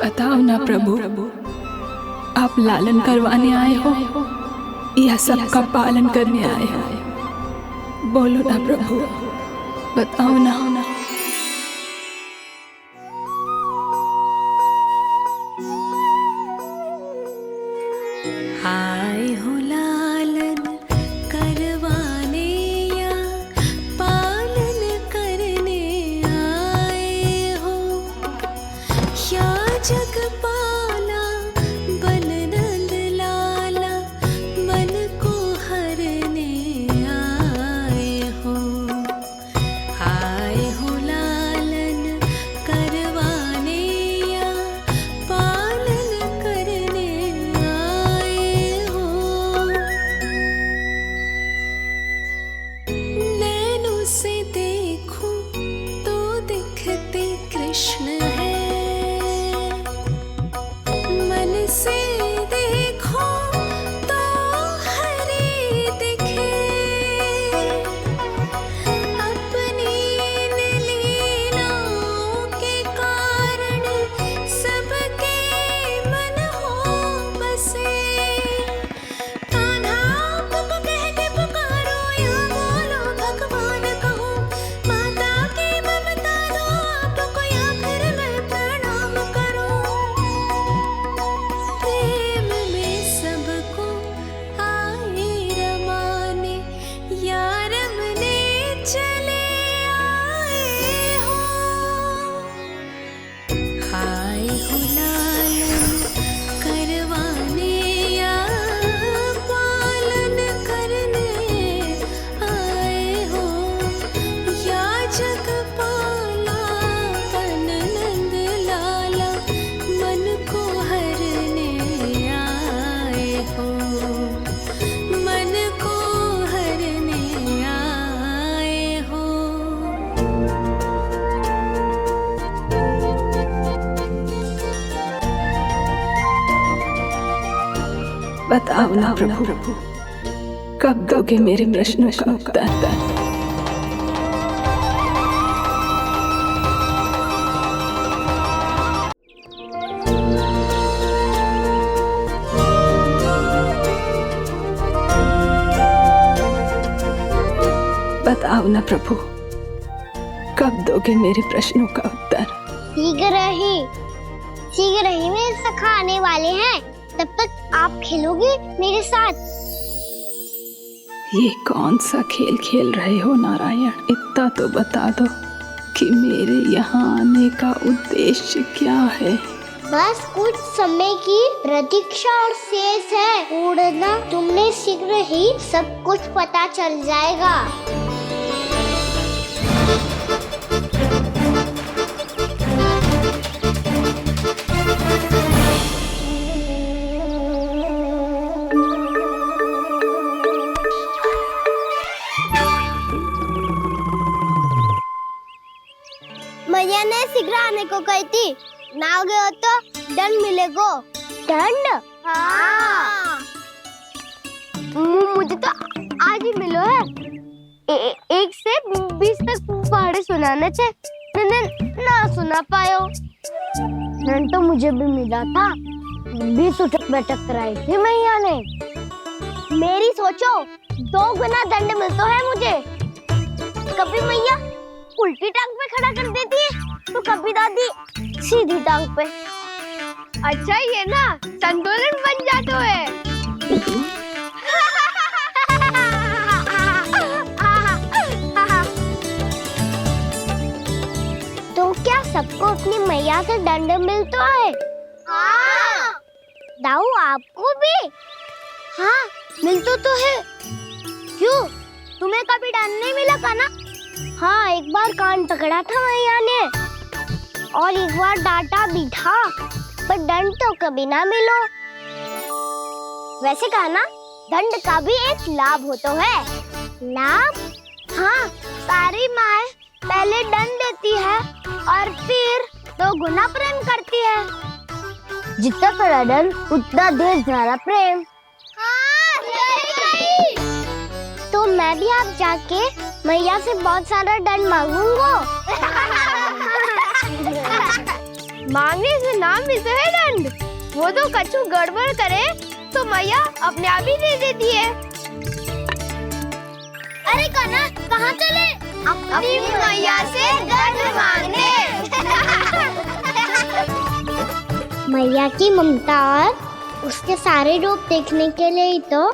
बताओ ना प्रभु, आप लालन करवाने आए हो या सबका पालन करने आए हो? बोलो ना प्रभु, बताओ ना। आए हो लालन करवाने या पालन करने आए हो, या जगपाला बन नंद लाला मन को हरने आए हो। आए हो लालन करवाने या पालन करने आए हो। नैनों से देखूं तो दिखते कृष्ण है, मन से देखो तो हरि दिखे। अपनी इन लीलाओं के कारण सबके मन हो बसे। कान्हा आपको कह के पुकारो या बोलो भगवान कहो, माता की ममता दो आपको या फिर मैं प्रणाम करूं। प्रेम में सबको आए रमाने, या रमने चले आए हो। आए हो लालन करवाने या पालन करने आए हो, या जगपाला बन नंद लाला मन को हरने आए हो। मन को हरने आए हो। बताओ ना प्रभु, कब दोगे मेरे प्रश्नों का उत्तर? बताओ ना प्रभु, कब दोगे मेरे प्रश्नों का उत्तर? शीघ्र ही मेरे सखा आने वाले हैं, तब तक आप खेलोगे मेरे साथ। ये कौन सा खेल खेल रहे हो नारायण? इतना तो बता दो कि मेरे यहाँ आने का उद्देश्य क्या है? बस कुछ समय की प्रतीक्षा और शेष है। उड़ना तुमने शीघ्र ही सब कुछ पता चल जाएगा। मैया ने शीघ्र आने को कही थी, ना आ गए हो तो दंड मिलेगा। दंड? हाँ। मुझे तो आज ही मिलो है। 1 से 20 तक पहाड़े सुनाने थे, मैंने ना सुना पायो। दंड तो मुझे भी मिला था, 20 उठक बैठक कराई थी मैया ने। मेरी सोचो 2 गुना दंड मिलता है मुझे। कभी मैया उल्टी टांग पे खड़ा कर देती है, तो कभी दादी सीधी टांग पे। अच्छा ये ना संतुलन बन जाता है। तो क्या सबको अपनी मैया से दंड मिलता है? हाँ। दाऊ आपको भी? हाँ मिलता तो है। क्यों, तुम्हें कभी दंड नहीं मिला का ना? हाँ, एक बार कान पकड़ा था मैया ने और एक बार डांटा भी था, पर दंड तो कभी ना मिलो। वैसे कहा ना, दंड का भी एक लाभ होता है। लाभ? हाँ, सारी माँ पहले दंड देती है और फिर 2 गुना प्रेम करती है। जितना बड़ा दंड उतना ढेर सारा प्रेम। हाँ, सही कही। तो मैं भी आप जाके मैया से बहुत सारा दंड मांगूंगा। मांगने से ना मिलता है दंड, वो तो कछु गड़बड़ करे तो मैया अपने आप ही दे देती है। अरे कना, कहाँ चले? अपनी मैया से दंड मांगने। मैया की ममता और उसके सारे रूप देखने के लिए ही तो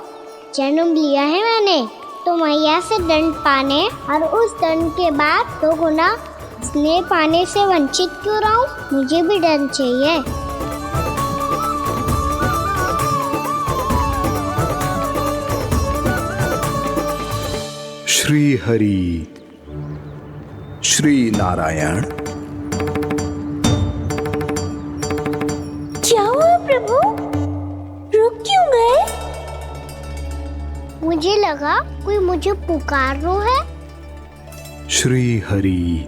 जन्म लिया है मैंने। तो मैया से दंड पाने और उस दंड के बाद 2 गुना स्नेह पाने से वंचित क्यों रहूं? मुझे भी दंड चाहिए। श्री हरि, श्री नारायण। क्या हुआ प्रभु? रुक क्यों गए? मुझे लगा कोई मुझे पुकार रहा है। श्री हरि।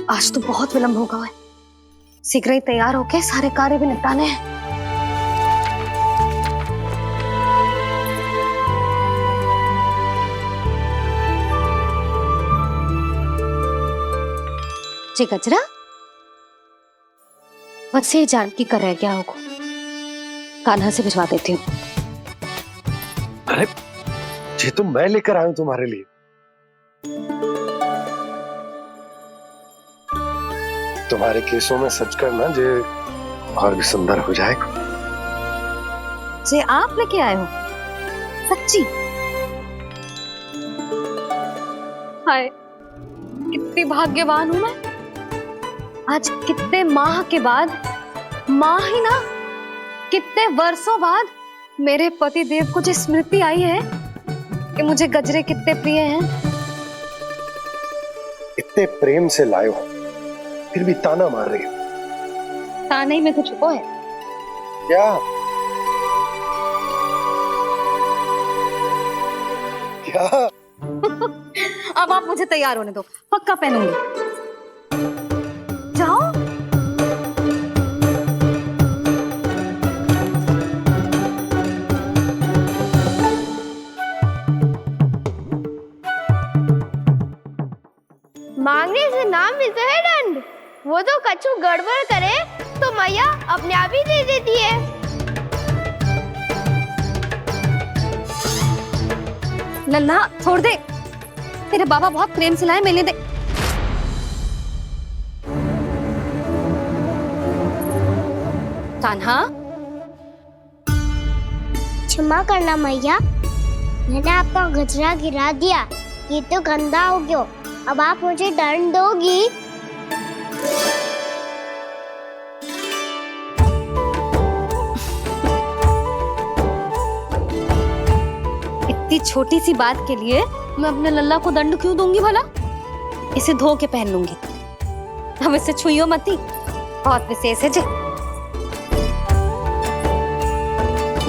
आज तो बहुत विलंब होगा है। शीघ्र ही तैयार होके सारे कार्य भी निपटाने हैं। जी गजरा, बस ये जानकी कर रह गया होगा, कान्हा से भिजवा देती हूँ। अरे ये तो मैं लेकर आया हूं तुम्हारे लिए। तुम्हारे केसों में सच करना जे और भी सुंदर हो जाएगा। जे आप लेके आए हो? सच्ची? हाय, कितनी भाग्यवान हूं मैं। आज कितने माह के बाद, माह ही ना, कितने वर्षों बाद मेरे पति देव को जो स्मृति आई है कि मुझे गजरे कितने प्रिय हैं। इतने प्रेम से लाए हो, फिर भी ताना मार रही हो। ताने में कुछ छुपो है क्या? क्या? अब आप मुझे तैयार होने दो, पक्का पहनूंगी। जाओ। इसे है दंड। वो तो कछु गड़बड़ करे तो मैया अपने आप ही दे देती है। लल्ला छोड़ दे, तेरे बाबा बहुत प्रेम से लाए, मिलने दे। कान्हा, क्षमा करना मैया, मैंने आपका गजरा गिरा दिया, ये तो गंदा हो गया। अब आप मुझे दंड दोगी? इतनी छोटी सी बात के लिए मैं अपने लल्ला को दंड क्यों दूंगी भला? इसे धो के पहन लूंगी। हम इसे छुइयो मती, बहुत विशेष है जे।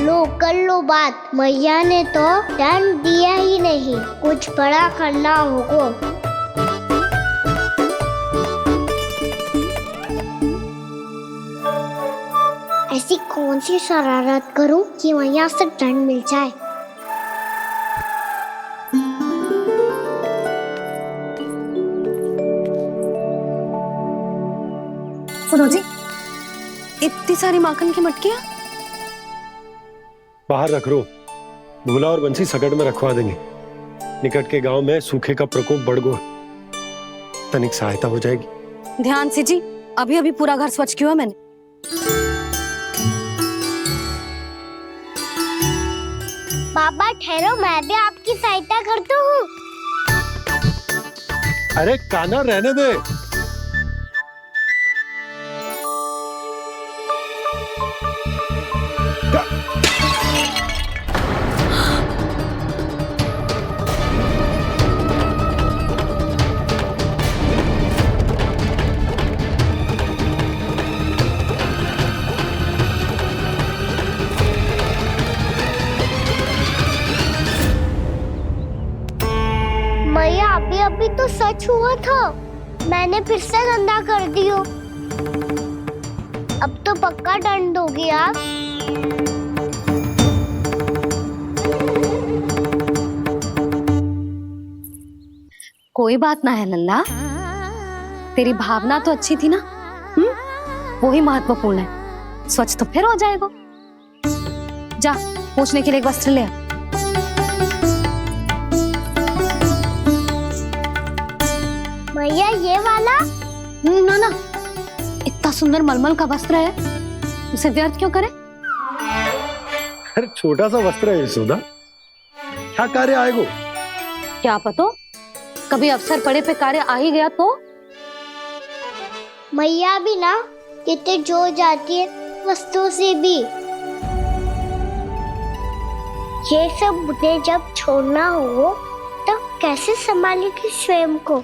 लो कर लो बात, मैया ने तो दंड दिया ही नहीं, कुछ बड़ा करना होगा। ऐसी कौन सी शरारत करूं कि मैया से दंड मिल जाए? सुनो जी, इतनी सारी माखन की मटकियां बाहर रख रो, भूला और बंसी सकट में रखवा देंगे। निकट के गांव में सूखे का प्रकोप बढ़ गया, तनिक सहायता हो जाएगी। ध्यान से जी, अभी अभी पूरा घर स्वच्छ किया मैंने। बाबा ठहरो, मैं भी आपकी सहायता करता हूँ। अरे कान्हा रहने दे। मैया अभी अभी तो सच हुआ था, मैंने फिर से गंदा कर दियो। अब तो पक्का दंड दोगी आप। कोई बात ना है लल्ला, तेरी भावना तो अच्छी थी ना, वही महत्वपूर्ण है। स्वच्छ तो फिर हो जाएगा। जा पूछने के लिए एक वस्त्र ले आ। भैया ये वाला? ना ना, इतना सुंदर मलमल का वस्त्र है, उसे व्यर्थ क्यों करे? अरे छोटा सा वस्त्र है यशोदा, क्या कार्य आएगा? क्या पता, कभी अवसर पड़े पे कार्य आ ही गया तो। मैया भी ना कितने जो जाती है वस्तुओं से भी। ये सब मुझे जब छोड़ना हो तो कैसे संभालेगी स्वयं को?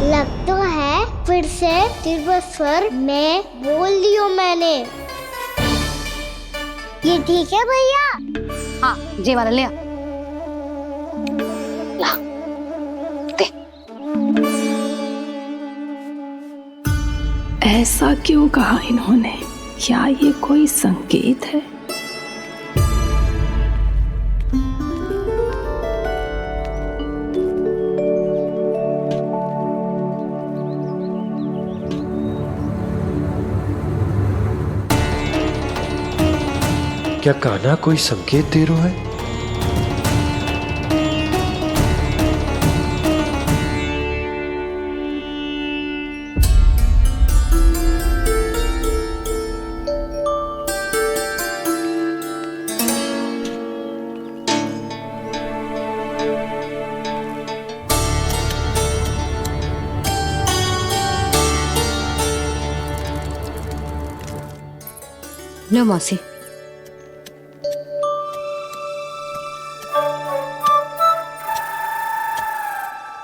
लग तो है फिर से तिरस्वर में बोल दियो मैंने। ये ठीक है भैया? हाँ, ये वाला ले आ। ला, दे। ऐसा क्यों कहा इन्होंने? क्या ये कोई संकेत है? क्या कान्हा कोई संकेत दे रहा है? लो मौसी।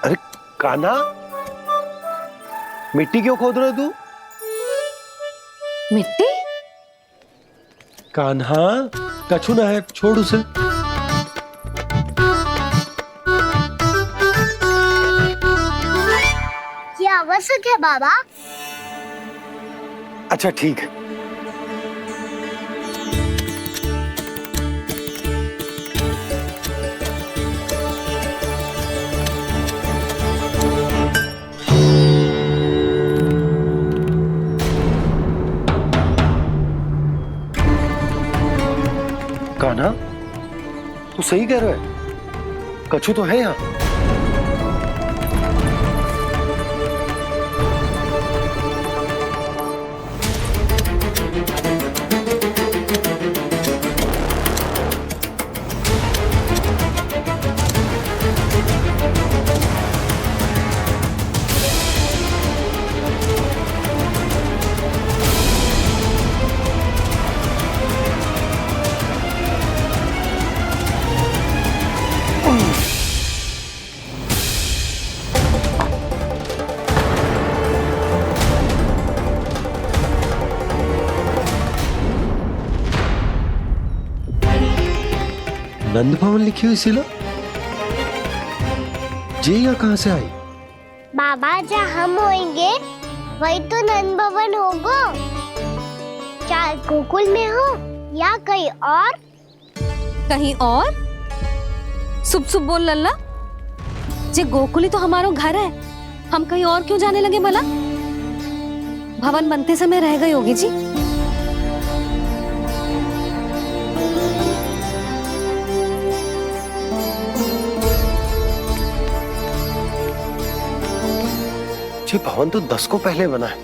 अरे कान्हा, मिट्टी क्यों खोद रहे तू? मिट्टी? कान्हा, कछु ना है, छोड़ उसे। ये आवश्यक है बाबा। अच्छा ठीक है। तू सही कह रहा है, कछु तो है यहाँ। नंद भवन लिखी हुई सिला, जी यहाँ कहाँ से आई? बाबा जहाँ हम होंगे वही तो नंद भवन होगा। क्या गोकुल में हो या कहीं और? कहीं और? सुब सुब बोल लल्ला, जे गोकुल ही तो हमारा घर है, हम कहीं और क्यों जाने लगे भला? भवन बनते समय रह गई होगी जी। ये भवन तो 10 को पहले बना है,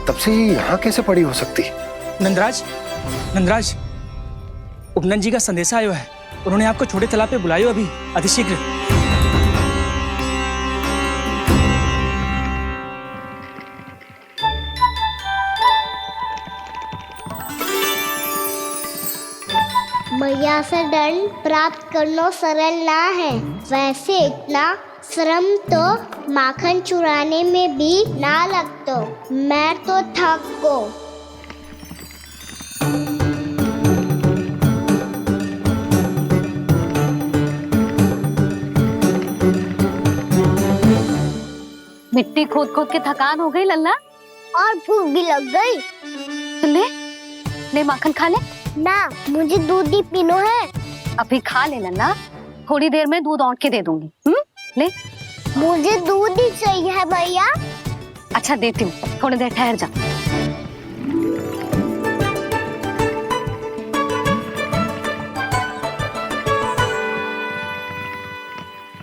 तब से ही यहाँ कैसे पड़ी हो सकती? नंदराज, नंदराज, उपनंद जी का संदेशा आयो है। उन्होंने आपको छोटे तालाब पे बुलायो अभी अतिशीघ्र। मैया से दंड प्राप्त करना सरल ना है, वैसे इतना श्रम तो माखन चुराने में भी ना लगतो। मैं तो थक गो। मिट्टी खोद खोद के थकान हो गई लल्ला, और भूख भी लग गई। तो ले ले माखन खा ले। ना, मुझे दूध ही पीनो है। अभी खा ले लल्ला, थोड़ी देर में दूध औंट के दे दूंगी। ले। मुझे दूध ही चाहिए है भैया। अच्छा देती हूँ, थोड़ी देर ठहर जा।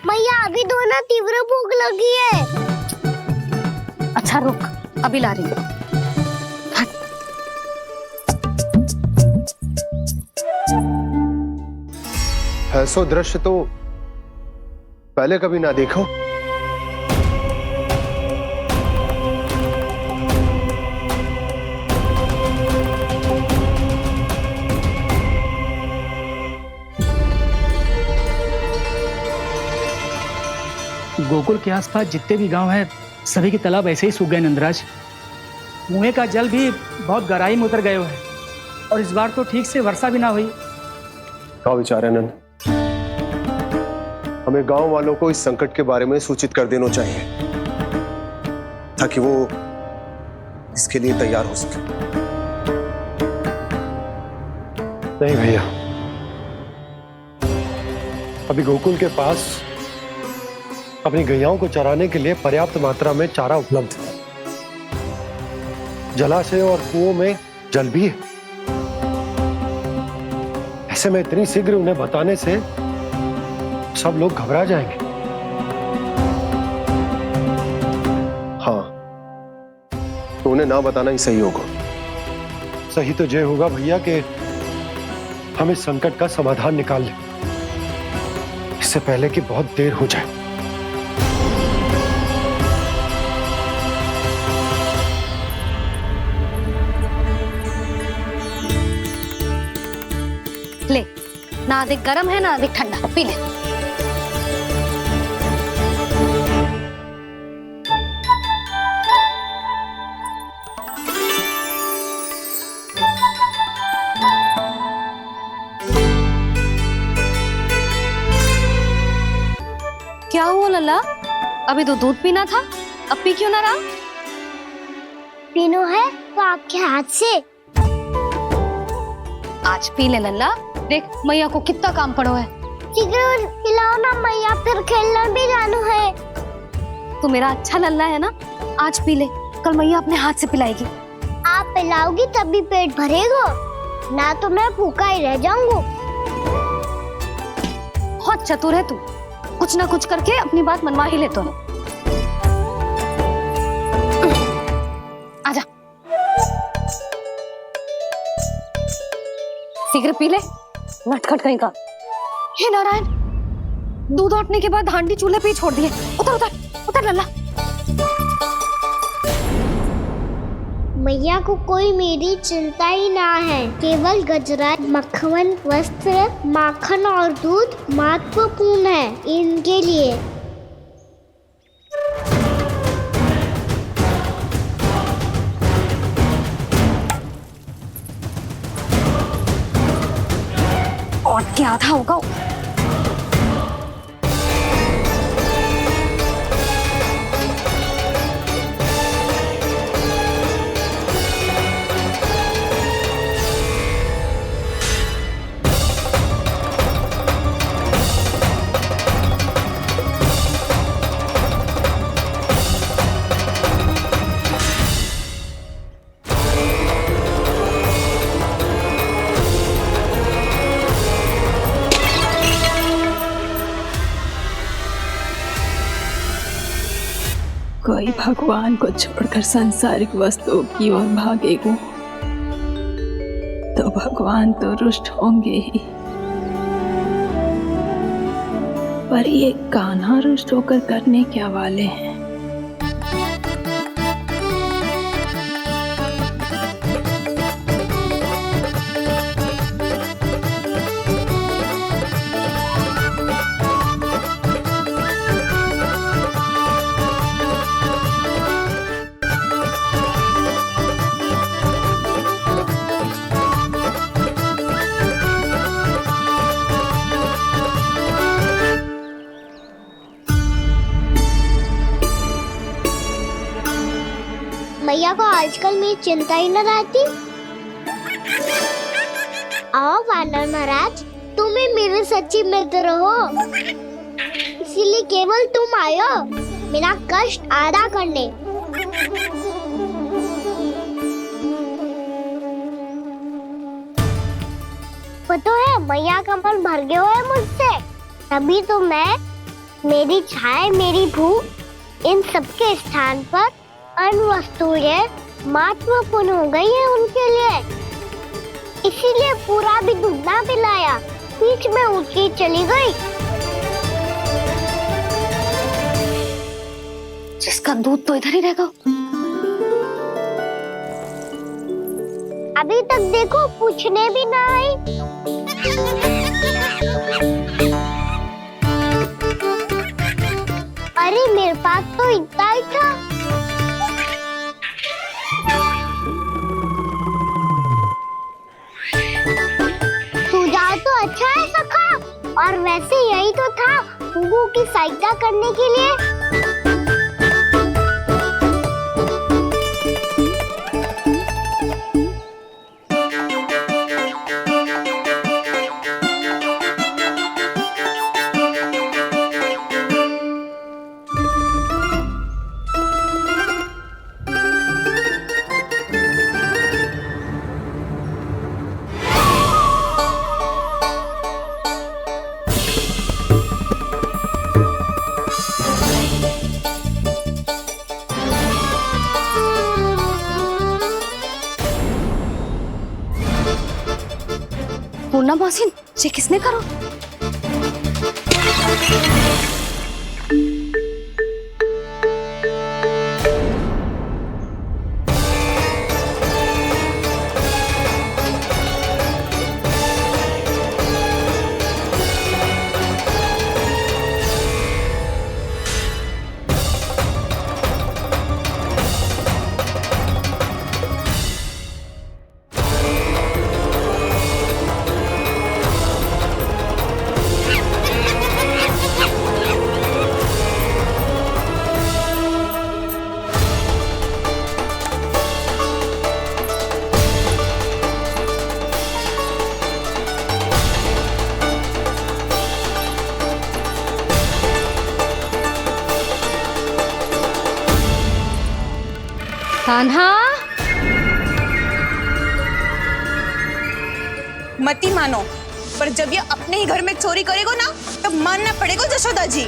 मैया अभी दोनों तीव्र भूख लगी है। अच्छा रुक, अभी ला रही हूँ। ऐसा दृश्य तो पहले कभी ना देखो। गोकुल के आसपास जितने भी गांव हैं, सभी के तालाब ऐसे ही सूख गए नंदराज। कुएं का जल भी बहुत गहराई में उतर गए है, और इस बार तो ठीक से वर्षा भी ना हुई। क्या विचार है नंद? हमें गांव वालों को इस संकट के बारे में सूचित कर देना चाहिए, ताकि वो इसके लिए तैयार हो सके। नहीं भैया, अभी गोकुल के पास अपनी गैयाओं को चराने के लिए पर्याप्त मात्रा में चारा उपलब्ध है। जलाशय और कुओं में जल भी है। ऐसे में इतनी शीघ्र उन्हें बताने से सब लोग घबरा जाएंगे। हाँ, तो उन्हें ना बताना ही सही होगा। सही तो ये होगा भैया कि हम इस संकट का समाधान निकाल लें, इससे पहले कि बहुत देर हो जाए। ले, ना अधिक गर्म है ना अधिक ठंडा, पी ले। क्या हुआ लल्ला? अभी तो दूध पीना था, अब पी क्यों ना रहा? पीनो है तो आपके हाथ से। आज पी ले लल्ला, देख मैया को कितना काम पड़ो है। शीघ्र खिलाओ ना मैया, फिर खेलने भी जानो है। तू मेरा अच्छा लल्ला है ना, आज पी ले, कल मैया अपने हाथ से पिलाएगी। आप पिलाओगी तभी पेट भरेगा, ना तो मैं भूखा ही रह जाऊंगा। बहुत चतुर है तू, कुछ ना कुछ करके अपनी बात मनवा ही लेता है। आजा, शीघ्र पी ले, नटखट कहीं का। हे नारायण, दूध औटने के बाद हांडी चूल्हे पे ही छोड़ दिए। उतर उतर उतर लल्ला। मैया को कोई मेरी चिंता ही ना है, केवल गजरा, मक्खन, वस्त्र, माखन और दूध महत्वपूर्ण है इनके लिए। और क्या आधा होगा। कोई भगवान को छोड़कर सांसारिक वस्तुओं की ओर भागेगा तो भगवान तो रुष्ट होंगे ही, पर ये कान्हा रुष्ट होकर करने क्या वाले हैं। मैया को आजकल मेरी चिंता ही न रहती। आओ वानर महाराज, तुम ही मेरे सच्ची मित्र हो, इसीलिए केवल तुम आयो मेरा कष्ट आधा करने। पता है मैया का मन भर गया है मुझसे, तभी तो मैं, मेरी छाया, मेरी भूख, इन सबके स्थान पर अन्य वस्तुएं महत्वपूर्ण हो गई है उनके लिए। इसीलिए पूरा भी दूध ना पिलाया, बीच में उठ के चली गई। जिसका दूध तो इधर ही रहेगा। अभी तक देखो पूछने भी ना आई। अरे मेरे पास तो इतना ही था। सुझाव तो अच्छा है सखा, और वैसे यही तो था गुगु की सहायता करने के लिए। पूर्णा मौसी, ये किसने करो? कान्हा, मती मानो, पर जब ये अपने ही घर में चोरी करेगा ना, तो मानना पड़ेगा जशोदा जी।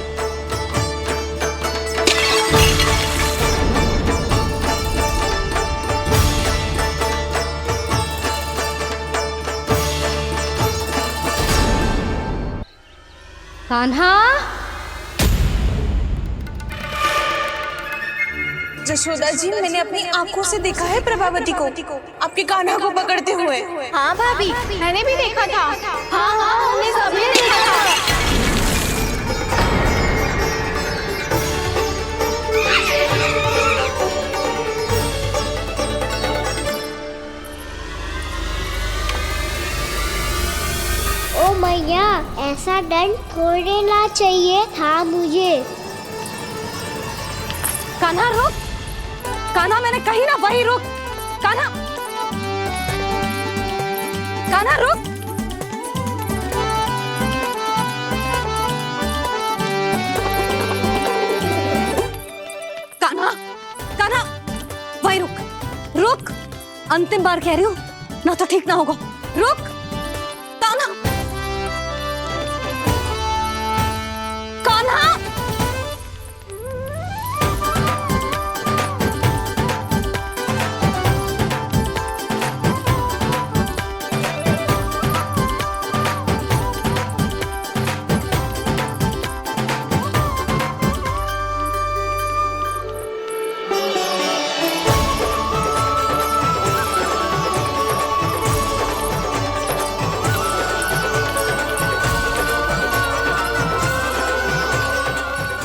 कान्हा, जशोदा जी, मैंने अपनी आंखों से देखा है प्रभावती को आपके कान्हा को पकड़ते हुए। हाँ भाभी, मैंने भी देखा था। हाँ हाँ, हमने सबने देखा था। ओ मैया, ऐसा दंड थोड़े ना चाहिए था मुझे। कान्हा रुक, कान्हा मैंने कही ना वही रुक। कान्हा, कान्हा रुक। कान्हा, कान्हा वही रुक, रुक। अंतिम बार कह रही हूँ, ना तो ठीक ना होगा। रुक कान्हा, कान्हा।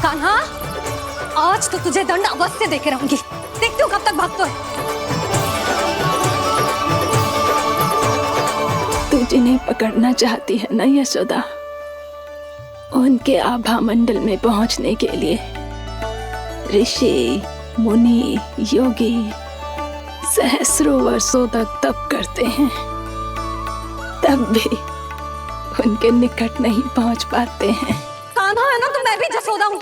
कान्हा, आज तो तुझे दंड अवश्य देके रहूंगी। देखती हूँ कब तक भागता है। तू जिन्हें पकड़ना चाहती है ना यशोदा, उनके आभा मंडल में पहुंचने के लिए ऋषि, मुनि, योगी सहस्रों वर्षों तक तप करते हैं, तब भी उनके निकट नहीं पहुंच पाते हैं। कान्हा है ना, तो मैं भी जसोदा हूँ,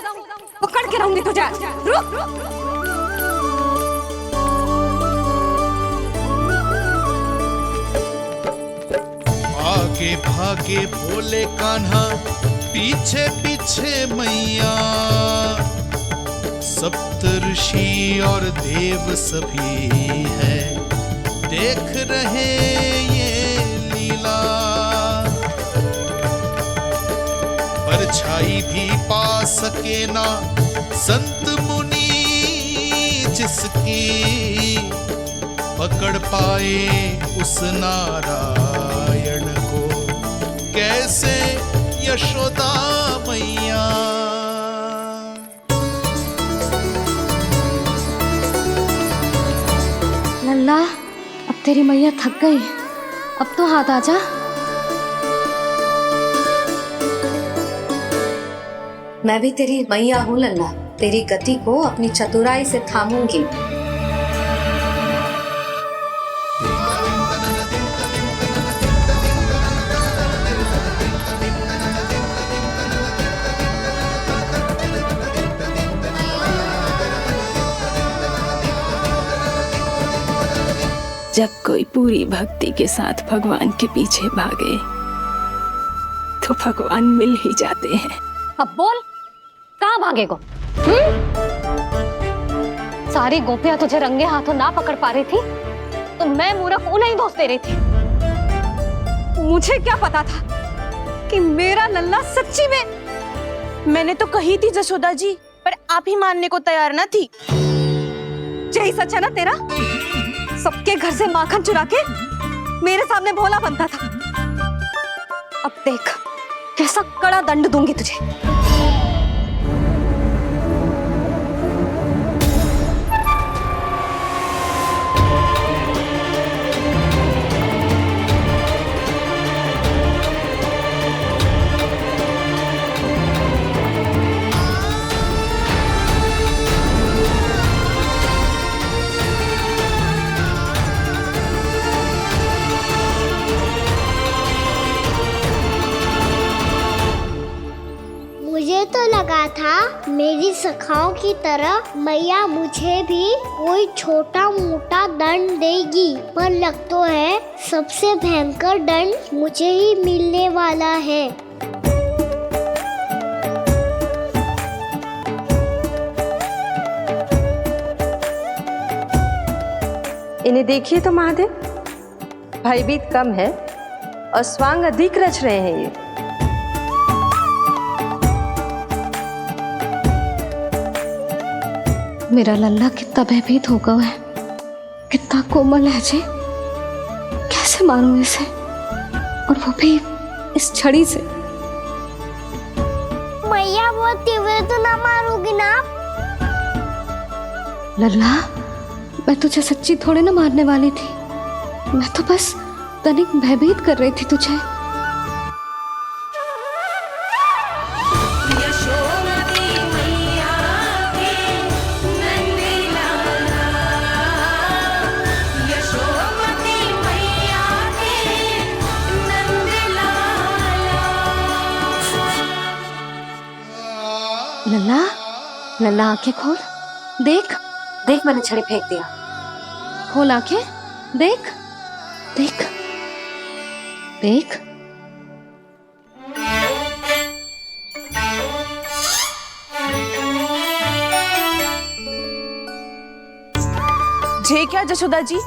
पकड़ के रहूंगी तुझे। रुक। आगे भागे भोले कान्हा, पीछे पीछे मैया, सप्तऋषि और देव सभी है देख रहे ये लीला। परछाई भी पा सके ना संत मुनि जिसकी, पकड़ पाए उस नारायण को कैसे यशोदा मैया। लल्ला, अब तेरी मैया थक गई, अब तो हाथ आजा। मैं भी तेरी मैया हूँ लल्ला, तेरी गति को अपनी चतुराई से थामूंगी। जब कोई पूरी भक्ति के साथ भगवान के पीछे भागे तो भगवान मिल ही जाते हैं। अब बोल, कहाँ भागेगा? सारी गोपियां तुझे रंगे हाथों ना पकड़ पा रही थी, तो मैं मूर्ख उन्हें ही दोष दे रही थी। मुझे क्या पता था कि मेरा लल्ला सच्ची में। मैंने तो कही थी जशोदा जी, पर आप ही मानने को तैयार ना थी। यही सच है ना तेरा? सबके घर से माखन चुरा के मेरे सामने भोला बनता था। अब देख कैसा कड़ा दंड दूंगी तुझे। मुझे तो लगा था मेरी सखाओं की तरह मैया मुझे भी कोई छोटा मोटा दंड देगी, पर लग तो है सबसे भयंकर दंड मुझे ही मिलने वाला है। इन्हें देखिए तो महादेव, भयभीत कम है और स्वांग अधिक रच रहे हैं ये। मेरा लल्ला कितना भयभीत होगा है, कितना कोमल है जी। कैसे मारूं इसे, और वो भी इस छड़ी से। मैया बहुत तीव्र तो ना मारोगी ना? लल्ला, मैं तुझे सच्ची थोड़े ना मारने वाली थी, मैं तो बस तनिक भयभीत कर रही थी तुझे। लल्ला, लल्ला आंखें खोल, देख देख मैंने छड़ी फेंक दिया। खोल आंखें, देख देख देख। जे क्या जशोदा जी,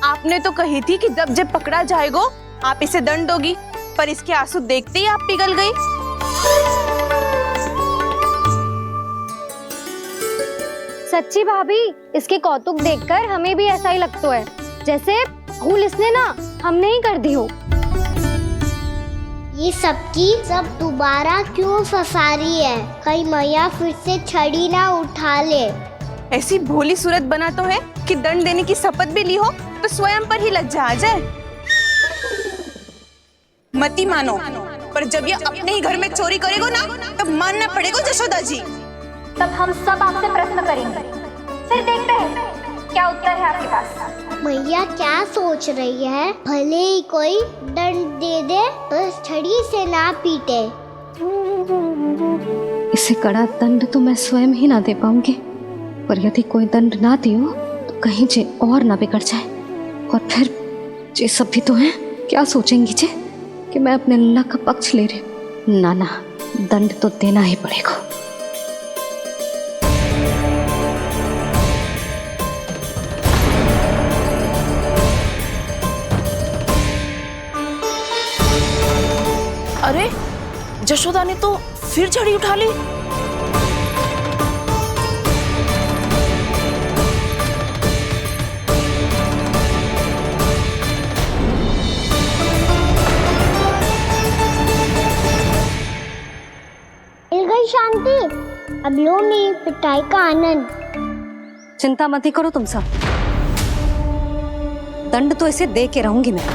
आपने तो कही थी कि जब पकड़ा जाएगा आप इसे दंड दोगी, पर इसके आंसू देखते ही आप पिघल गई। सच्ची भाभी, इसके कौतुक देखकर हमें भी ऐसा ही लगता है, जैसे भूल इसने ना हमने ही कर दी हो। ये सबकी सब दोबारा क्यों फंसा रही है? कहीं मैया फिर से छड़ी ना उठा ले। ऐसी भोली सूरत बना तो है कि दंड देने की शपथ भी ली हो तो स्वयं पर ही लज्जा आ जाए। मती मानो, पर जब ये अपने ही घर में चोरी करेगा ना, तब मानना पड़ेगा जशोदा जी। तब हम सब आपसे प्रश्न करेंगे, फिर देखते हैं क्या उत्तर है आपके पास। मैया क्या सोच रही है? भले ही कोई दंड दे दे तो छड़ी से ना पीटे। इसे कड़ा दंड तो मैं स्वयं ही ना दे पाऊंगी, पर यदि कोई दंड ना दियो तो कहीं जे और ना बिगड़ जाए, और फिर जे सब भी तो हैं, क्या सोचेंगी जे कि मैं अपने लल्ला का पक्ष ले रही। ना ना, दंड तो देना ही पड़ेगा। अरे जशोदा ने तो फिर छड़ी उठा ली। मिल गई शांति, अब लो मेरी पिटाई का आनंद। चिंता मत ही करो तुम सब, दंड तो इसे दे के रहूंगी मैं।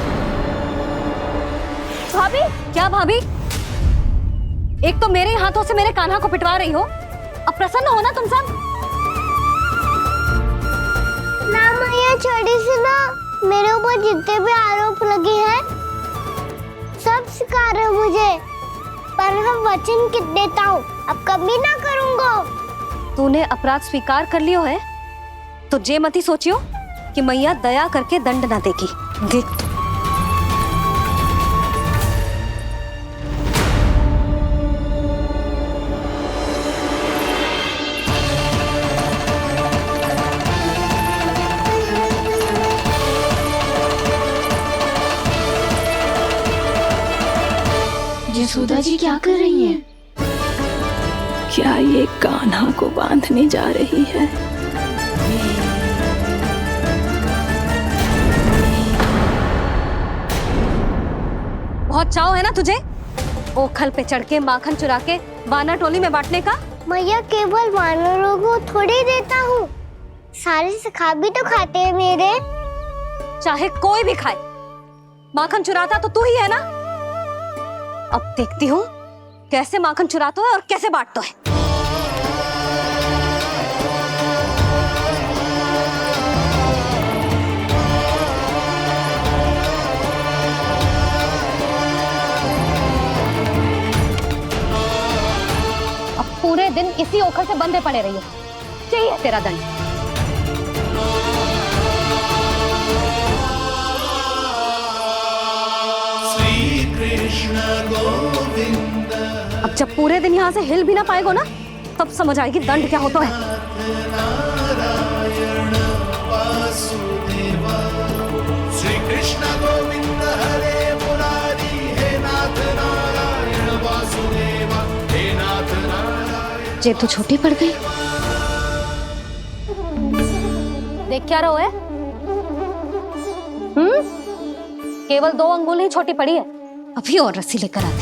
भाभी, क्या भाभी? एक तो मेरे हाथों से मेरे कान्हा को पिटवा रही हो, अब प्रसन्न हो ना तुम सब? ना मैया, छड़ी से ना मेरे ऊपर जितने भी आरोप लगे हैं सब स्वीकार है मुझे, पर हम वचन कित देता हूँ, अब कभी ना करूँगा। तूने अपराध स्वीकार कर लियो है तो जे मती सोचियो कि मैया दया करके दंड ना देगी। देख यशोदा जी क्या कर रही हैं? क्या ये कान्हा को बांधने जा रही है? बहुत चाव है ना तुझे ओखल पे चढ़ के माखन चुरा के वानर टोली में बांटने का? मैया, केवल वानरों को थोड़ी देता हूँ, सारे सिखा भी तो खाते हैं मेरे। चाहे कोई भी खाए, माखन चुराता तो तू ही है ना। अब देखती हूँ कैसे माखन चुराता है और कैसे बांटता है। अब पूरे दिन इसी ओखल से बंधे पड़े रहिए, चाहिए तेरा दंड। अब जब पूरे दिन यहाँ से हिल भी ना पाएगो ना, तब समझ आएगी दंड क्या होता है। श्री कृष्ण गोविंद हरे मुरारी, हे नाथ नारायण वासुदेव, हे नाथ नारायण। जे तो छोटी पड़ गई। देख क्या रहो है? केवल 2 अंगुल ही छोटी पड़ी है, अभी और रस्सी लेकर आते।